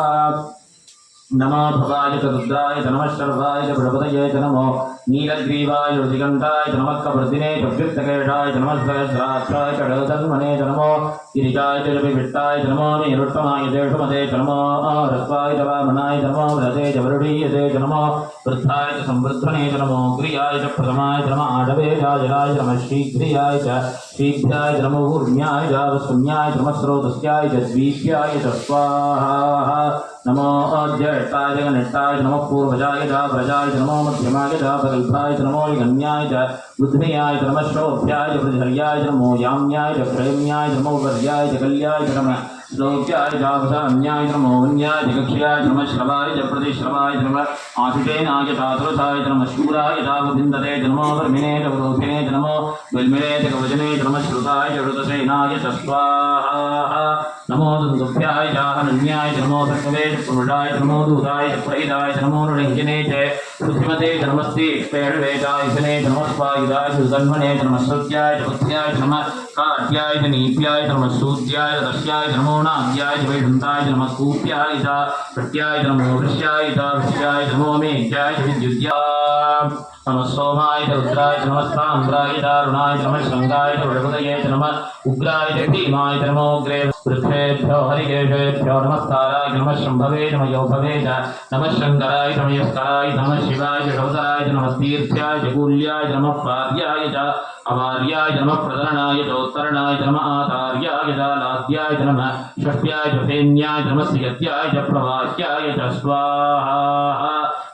Speaker 1: नमो भवाय च रुद्राय च नमः शर्वाय च बृहपतये च नमो नीलग्रीवाय ऋषिकण्ठाय च नमः कपर्दिने च व्युत्तकेशाय च नमः सहस्राक्षाय च षडधन्वने च नमो गिरिजाय च विभिष्टाय च नमो नीरुत्तमाय च षुमते च नमो ह्रस्वाय च वामनाय च नमो व्रते च वरुडीयते च नमो वृद्धाय च संवृद्धने च नमो ग्रियाय च प्रथमाय च नमः आडवेजाय च नमः शीघ्रियाय च शीघ्राय च नमो ऊर्म्याय च वसुन्याय च नमः स्रोतस्याय च द्वीप्याय च स्वाहा नमो ज्येष्ठाय च गणेष्ठाय च नमः पूर्वजाय च व्रजाय च नमो मध्यमाय च प्रगल्भाय च नमो गण्याय च बुद्ध्याय च नमः श्रोभ्याय च प्रजर्याय च नमो याम्याय च प्रयम्याय च नमो वर्याय च कल्याय च नमः श्लोक्याय च वसान्याय च नमो वन्याय च कक्ष्याय च नमः श्रवाय च प्रतिश्रवाय च नमः आशुषेनाय च चातुरथाय च नमः शूराय च विन्दते च नमो वर्मिणे च वरोधिने च नमो विल्मिने च कवचने च नमः श्रुताय च श्रुतसेनाय च स्वाहा नमो दुन्दुभ्याय च हनन्याय च नमो सर्गवे च पुरुषाय च नमो दूताय च प्रहिताय च नमो नृङ्गिने च बुद्धिमते च नमस्ते पेडवे च ईशने च नमः स्वायुधाय च सुधन्वने च नमः श्रुत्याय च बुद्ध्याय च नमः काट्याय च नीप्याय च नमः शूद्याय च दस्याय च नमो नाद्याय च वैकुण्ठाय च नमः कूप्याय च प्रत्याय च नमो वृष्याय च वृष्याय च नमो मेघ्याय च विद्युद्याय नमः सोमाय च रुद्राय च नमः साम्राय च अरुणाय च नमः शृङ्गाय च बृहपतये च नमः उग्राय च भीमाय च नमो अग्रे वृक्षेभ्यो हरिकेशेभ्यो नमस्काराय च नमः शम्भवे च मयोभवे च नमः शङ्कराय च मयस्कराय च नमः शिवाय च शवतराय च नमः तीर्थ्याय च कूल्याय च नमः पार्याय च अवार्याय च नमः प्रदरणाय च उत्तरणाय च नमः आचार्याय च लाद्याय च नमः षष्ट्याय च फेन्याय च नमः सियत्याय च प्रवाह्याय च स्वाहा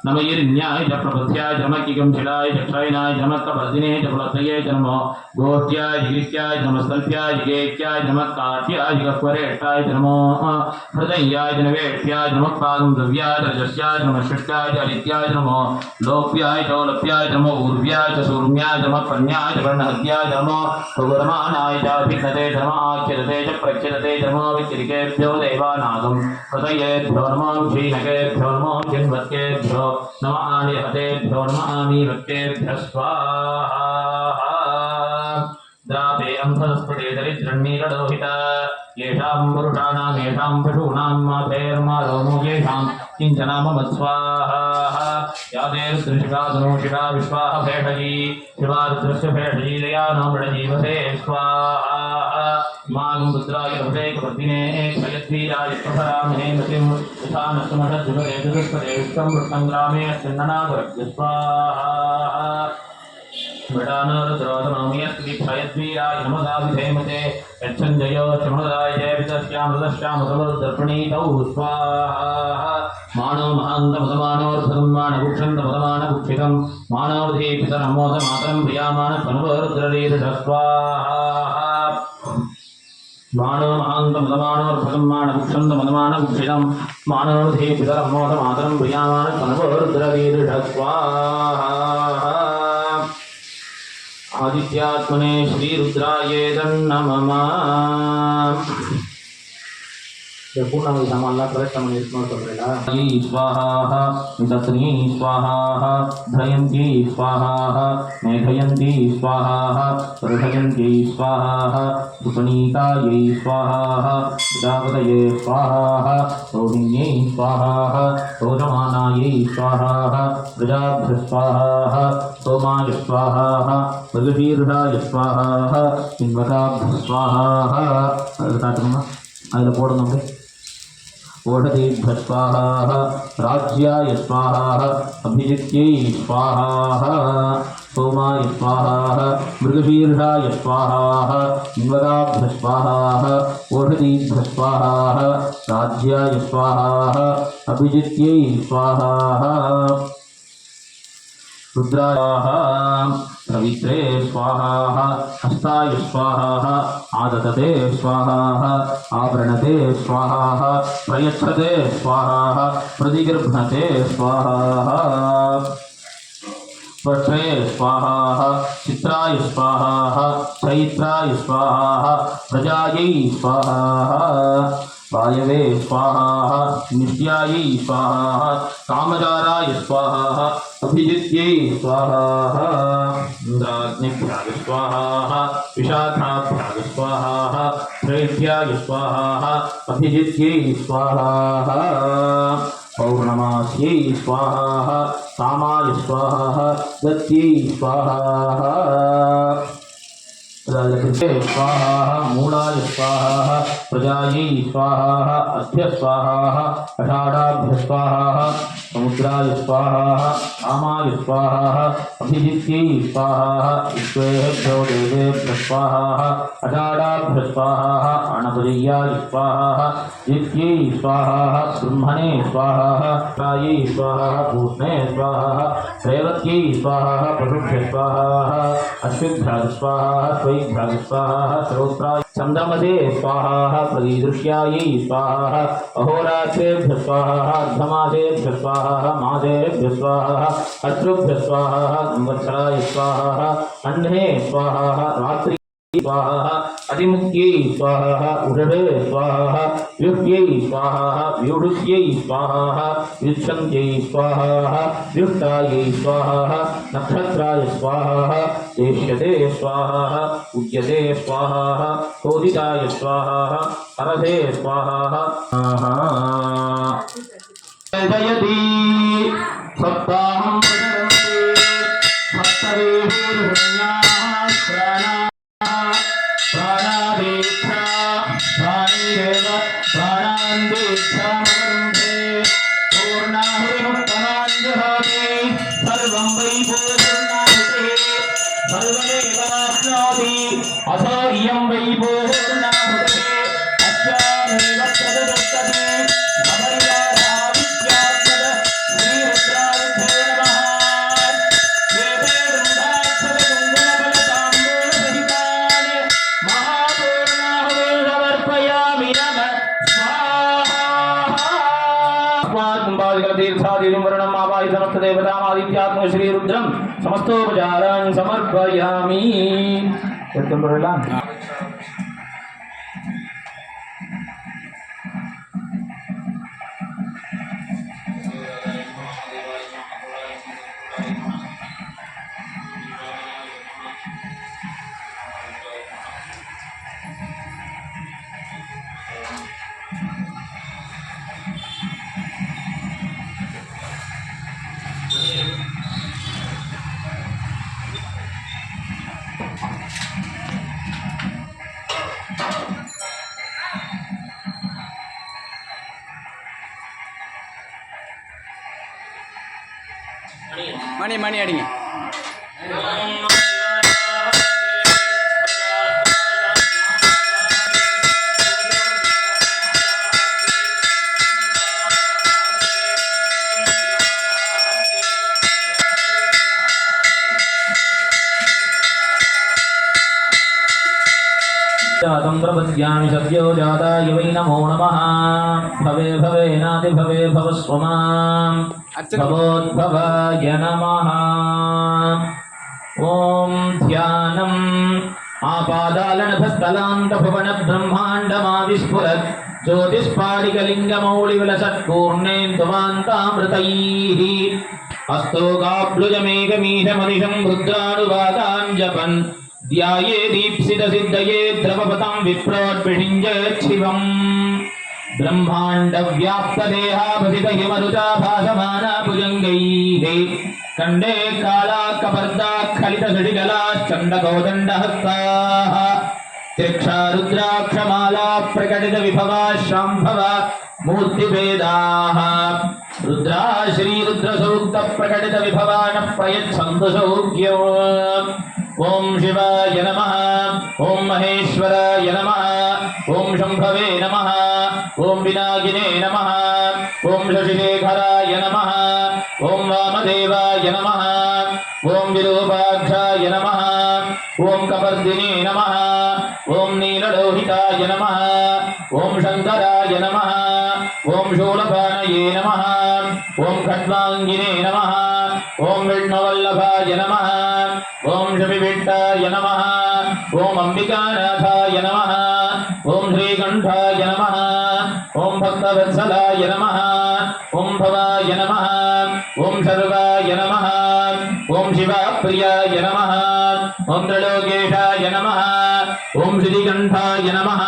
Speaker 1: नमः ईरिन्याय च प्रपथ्याय च नमः किगंशिलाय च क्षयनाय च नमः कपर्दिने च पुलतये च नमो गोष्ट्याय च गिरित्याय च नमः स्कल्प्याय च गेत्याय च नमः काट्याय च कक्वरेष्टाय च नमो हृदयाय च नवेष्ट्याय च नमः पादं द्रव्याय च रजस्याय च नमः शिष्टाय च अलित्याय च नमो लोप्याय च लोप्याय च नमो ऊर्व्याय च सूर्म्याय च नमः पर्ण्याय च वर्णहत्याय च नमो भगवमानाय च भिन्नते च नमः आख्यते च प्रख्यते च नमो विचिरिकेभ्यो देवानागं हृदयेभ्यो नमो क्षीणकेभ्यो नमो जिन्वत्केभ्यो नमः आनिहतेभ्यो नमः आमीवत्केभ्यः स्वाहा द्रापे अंधस्फुटे दरिद्रन्नीललोहिता येषां पुरुषाणां येषां पशूनां मातेर्मारोमो येषां किञ्चनाममत्स्वाहा यादेरुद्रशिखा धनुषिखा विश्वाह भेषजी शिवारुद्रस्य भेषजी दयानो मृडजीवसे स्वाहा मां रुद्राय रभे कपर्दिने क्षयद्वीराय प्रभरामहे मतिं यथा नष्टमषद्विपदे चतुष्पदे विश्वं वृत्तं ग्रामे अस्मिन्ननागुरभ्य स्वाहा मृडानरुद्रोतमोमियस्ति क्षयद्वीराय नमदाभिधेमते यच्छञ्जयो चमदाय जयवितस्यामृतश्यामृतश्यामृतमरुद्रप्रणीतौ स्वाहा मानो महान्तमदमानोर्धं मानभुक्षन्तमदमानभुक्षितं मानोर्धीपितरमोदमातरं प्रियामानत्वनुवरुद्ररीरिषः स्वाहा मानो महान्तमदमानोर्धं मानभुक्षन्तमदमानभुक्षितं मानोर्धीपितरमोदमातरं प्रियामानत्वनुवरुद्ररीरिषः स्वाहा आदित्यात्मने श्रीरुद्राय नमः पूर्ण विधामाला प्रवेशमने स्मर्तव्यला स्वाहा वितस्नी स्वाहा ध्रयन्ती स्वाहा मेघयन्ती स्वाहा वर्धयन्ती स्वाहा सुपनीतायै स्वाहा प्रजापतये स्वाहा रोहिण्यै स्वाहा रोचमानायै स्वाहा प्रजाभ्यः स्वाहा सोमाय स्वाहा मृगशीर्षाय स्वाहा इन्वताभ्यः स्वाहा அதில் போடணும் ओषधीभ्यः स्वाहा राज्याय स्वाहा अभिजित्यै स्वाहा सोमाय स्वाहा मृगशीर्षाय स्वाहा इन्वदाभ्यः स्वाहा ओषधीभ्यः स्वाहा राज्याय स्वाहा अभिजित्यै स्वाहा रुद्राय पवित्रे स्वाहा हस्ताय स्वाहा आदतते स्वाहा आवरणते स्वाहा प्रयच्छते स्वाहा प्रतिगृह्णते स्वाहा स्पष्टे स्वाहा चित्राय स्वाहा चैत्राय स्वाहा प्रजायै स्वाहा वायवे स्वाहा नित्यायै स्वाहा कामचाराय स्वाहा अभिजित्यै स्वाहा इंद्राग्निभ्याय स्वाहा विशाखाभ्याय स्वाहा श्रेष्ठ्याय स्वाहा अभिजित्यै स्वाहा पौर्णमास्यै स्वाहा कामाय स्वाहा गत्यै स्वाहा स्वाहा मूलाय स्वाहा प्रजायै स्वाहा अभ्य स्वाहा अषाढ़ाभ्य स्वाहा समुद्राय स्वाहा कामाय स्वाहा अभिजित्यै स्वाहा विश्वेभ्यो देवेभ्यः स्वाहा अषाढ़ाभ्य स्वाहा अणपजय्याय स्वाहा जित्यै स्वाहा ब्रह्मणे स्वाहा प्रायै स्वाहा पूष्णे स्वाहा रेवत्यै स्वाहा पशुभ्यः स्वाहा अश्विभ्यः स्वाहा स्वैभ्यः स्वाहा श्रोत्राय चंद्रमसे स्वाहा प्रदीदृश्यायै स्वाहा अहोरात्रेभ्यः स्वाहा अर्धमासेभ्यः स्वाहा मासेभ्यः स्वाहा अश्रुभ्यः स्वाहा संवत्सराय स्वाहा अन्ने स्वाहा रात्रि स्वाहा अतिमुक्त्यै स्वाहा उषवे स्वाहा व्युह्यै स्वाहा व्यूढुष्यै स्वाहा व्युच्छन्त्यै स्वाहा व्युष्टायै स्वाहा नक्षत्राय स्वाहा देश्यते स्वाहा उद्यते स्वाहा शोधिताय स्वाहा हरसे स्वाहा जयति सप्ताहं प्राणादेक्षा प्राणिरेव प्राणान्देक्षामवरुन्धे पूर्णाहुतिमुत्तमाञ्जहोति सर्वं वै पूर्णाहुतिः सर्वमेवाप्नोति अथो इयं वै पूर्णाहुतिः अस्यामेव प्रददत्तति अमर्यादाविद्यात्मद श्रीरुद्रारुद्धे नमः वेदे वृन्दाक्षरकुङ्कुमफलताम्बूलसहितानि महापूर्णाहुतिर्समर्पयामि नमः स्वाहा कुम्भादिकतीर्थादिनं वर्णम् आवाहि समस्तदेवतामादित्यात्मक श्रीरुद्रं समस्तोपचारान् समर्पयामि
Speaker 2: மணி மணி அடிங்க.
Speaker 1: जातं प्रपद्यामि सद्यो जाताय वै नमो नमः भवे भवे नाति भवे भवस्व माम् भवोद्भवाय नमः ॐ ध्यानम् आपादालनभस्तलान्तभुवनब्रह्माण्डमाविस्फुरत् ज्योतिष्पाडिकलिङ्गमौलिविलसत्पूर्णेन्दुवान्तामृतैः हस्तोकाब्लुजमेकमीशमनिशं रुद्रानुवादान् जपन् ध्याये दीप्सितसिद्धये द्रवपतं विप्रोद्भिषिञ्जच्छिवम् ब्रह्माण्डव्याप्तदेहाभसितहिमरुचा भासमाना भुजङ्गैः कण्डे कालाकपर्दाः खलितसुडिगलाश्चण्डकोदण्डहस्ताः रुद्राक्षमाला प्रकटित विभवा शाम्भव मूर्तिभेदाः रुद्रा श्री रुद्रसूक्त प्रकटित विभवान प्रयच्छन्तु सौख्यो ओम शिवाय नमः ओम महेश्वराय नमः ओम शंभवे नमः ओम विनागिने नमः ओम शशिशेखराय नमः ओम वामदेवाय नमः ओम विरूपाक्षाय नमः ओम कपर्दिने नमः ओम नीललोहिताय नमः ओम शंकराय नमः ओम शूलपाणये नमः ओम खड्वांगिने नमः ओम विष्णुवल्लभाय नमः ओम शपिविट्टाय नमः ओम अंबिकानाथाय नमः ओम श्रीकंठाय नमः ओम भक्तवत्सलाय नमः ओम भवाय नमः ओम सर्वाय नमः ओम शिवाप्रियाय नमः ओम त्रिलोकेशाय नमः ओम श्रीकंठाय नमः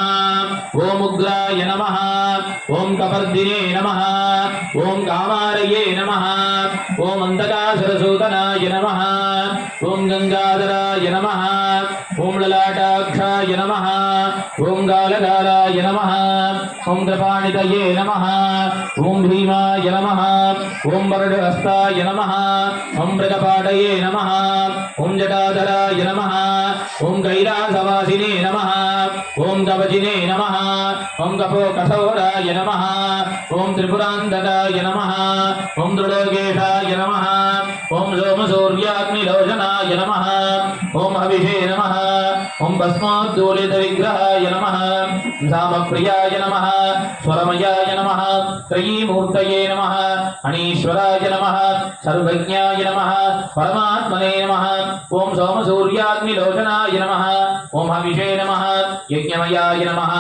Speaker 1: ओम उग्राय नमः ओम कपर्दिने नमः ओम कामारये नमः ओम अंधकासुरसूदनाय नमः ओम गंगाधराय नमः ओम ललाटाक्षाय नमः ओम गालगालाय नमः ओम कृपाणितये नमः ओम भीमाय नमः ओम वरदहस्ताय नमः ओम मृगपाटये नमः ओम जटाधराय नमः ओम कैलासवासिने नमः ओम कवचिने नमः ओम कपोकठोराय नमः ओम त्रिपुरान्तकाय नमः ओम त्रिलोकेशाय नमः ओम सोमसूर्याग्निलोचनाय नमः ओम हविषे नमः ओम भस्मोद्दोलितविग्रहाय नमः धामप्रियाय नमः स्वरमयाय नमः त्रयीमूर्तये नमः अनीश्वराय नमः सर्वज्ञाय नमः परमात्मने नमः ओम सोमसूर्याग्निलोचनाय नमः ओम हविषे नमः यज्ञमयाय नमः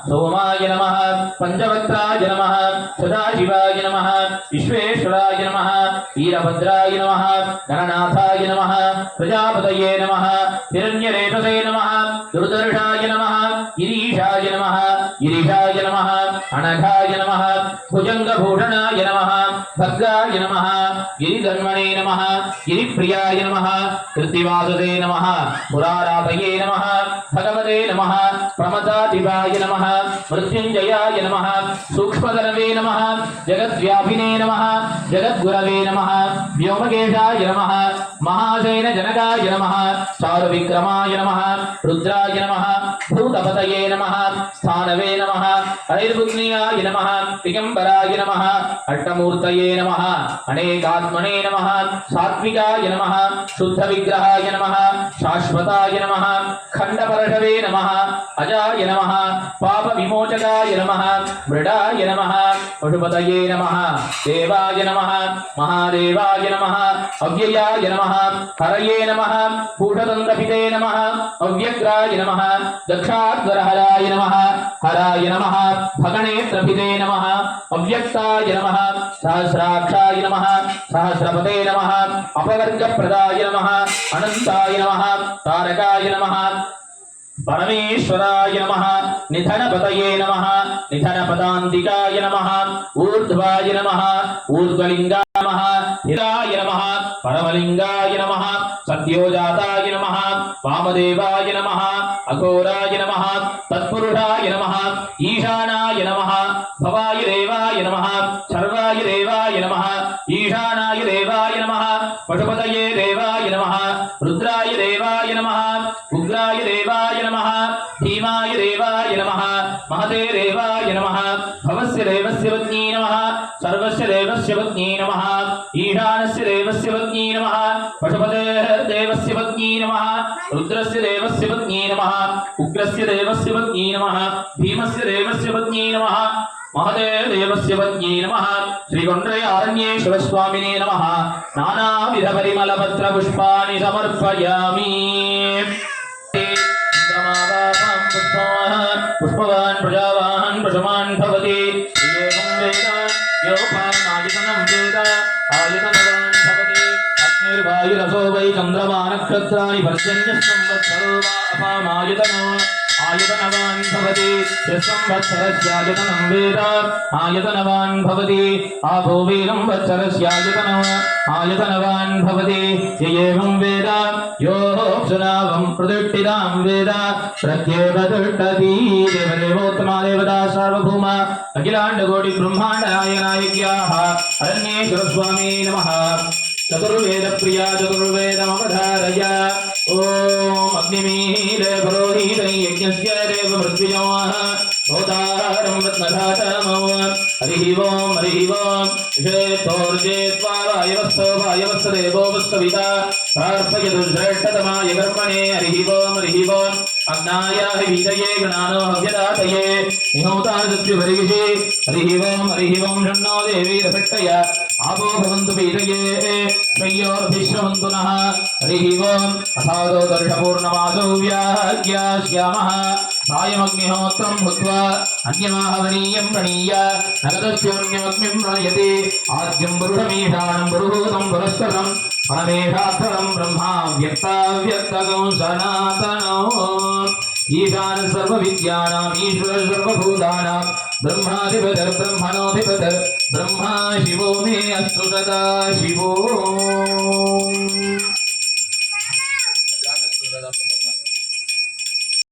Speaker 1: सोमाय नमः पंचवक्त्राय नमः सदाशिवाय नमः विश्वेश्वराय नमः वीरभद्राय नमः गणनाथाय नमः प्रजापतये नमः हिरण्यरेतसे नमः दुर्दर्शाय नमः गिरीशाय नमः गिरिशाय नमः अनघाय नमः भुजंगभूषणाय नमः भद्राय नमः गिरिधन्वने नमः गिरिप्रियाय नमः कृत्तिवाससे नमः पुराराधये नमः भगवते नमः प्रमदाधिपाय नमः मृत्युंजयाय नमः सूक्ष्मधनवे नमः जगद्व्यापिने नमः जगद्गुरवे नमः व्योमकेशाय नमः महासेन जनकाय नमः चारुविक्रमाय नमः रुद्राय नमः भूतपतये नमः स्थानवे नमः अनिर्बुद्धियाय नमः दिगंबराय नमः अष्टमूर्तये नमः अनेकात्मने नमः सात्विकाय नमः शुद्धविग्रहाय नमः शाश्वताय नमः खंडपरशवे नमः अजाय नमः पापविमोचकाय नमः मृडाय नमः पशुपतये नमः देवाय नमः महादेवाय नमः अव्ययाय नमः हरये नमः पूषदन्तपिते नमः अव्यग्राय नमः दक्षाध्वरहराय नमः हराय नमः भगणेत्रपिते नमः अव्यक्ताय नमः सहस्राक्षाय नमः सहस्रपते नमः अपवर्गप्रदाय नमः अनन्ताय नमः तारकाय नमः परमेश्वराय नमः निधनपतये नमः निधनपदान्तिकाय नमः ऊर्ध्वाय नमः ऊर्ध्वलिंगाय नमः हिराय नमः परमलिंगाय नमः सद्योजाताय नमः वामदेवाय नमः अघोराय नमः तत्पुरुषाय नमः ईशानाय नमः भवाय देवाय नमः सर्वाय देवाय नमः ईशानाय देवाय नमः पशुपतये देवाय नमः रुद्राय देवाय नमः उग्राय देवाय नमः भीमाय देवाय नमः महते देवाय नमः भवस्य देवस्य पत्नी नमः सर्वस्य देवस्य पत्नी नमः ईशानस्य देवस्य पत्नी नमः पशुपतेः देवस्य पत्नी नमः रुद्रस्य देवस्य पत्नी नमः उग्रस्य देवस्य पत्नी नमः भीमस्य देवस्य पत्नी नमः महते देवस्य पत्नी नमः श्रीगुण्ड्रयारण्येश्वर स्वामिने नमः नानाविधपरिमलपत्रपुष्पाणि समर्पयामि पुष्पवान् प्रजावान् पशुमान् भवति एवं वेद योपानायतनं वेद आयतनवान् भवति अग्निर्वायुरसो वै चन्द्रमा नक्षत्राणि पर्जन्यः संवत्सरो वा अपामायतनो आयतनवान् भवति यस्संवत्सरस्यायतनं वेद आयतनवान् भवति आभोवीरं वत्सरस्यायतनवान् भवति य एवं वेद योऽप्सुनावं प्रतिष्ठितां वेद प्रत्येव तिष्ठति देवदेवोत्तमा देवता सार्वभौम अखिलाण्डकोटि ब्रह्माण्डनायनायक्याः अरण्येश्वरस्वामी नमः चतुर्वेद प्रिया चतुर्वेदमवधारय ॐ अग्निमीर पुरोहित यज्ञस्य देव मृत्युञ्जयः भूतारं रत्नधातमो हरिः ओं शेतोर्जेत्वा वायवस्थो देवो वत्सविता प्रार्थयतु श्रेष्ठतमाय कर्मणे हरिः ओं अग्नाय विजये गणानो हव्यदातये निहोतादत्युपरिगिषे हरिः ओं षण्णो देवी रसक्तय आपो भवन्तु पीतये श्रेयोर्भिश्रवन्तु नः हरिः ओं अथादो दर्शपूर्णमासो व्याज्ञास्यामः सायमग्निहोत्रं भूत्वा अन्यमाहवनीयं प्रणीय नगदस्योऽन्यमग्निं प्रणयति आद्यं पुरुषमीशानं पुरुहूतं पुरस्करं परमेशाक्षरं ब्रह्मा व्यक्ताव्यक्तगं सनातनो ईशान सर्वविद्यानाम् ईश्वर सर्वभूतानां ब्रह्माधिपतिर्ब्रह्मणोऽधिपतिर् ब्रह्मा शिवो मे अस्तु सदा शिवो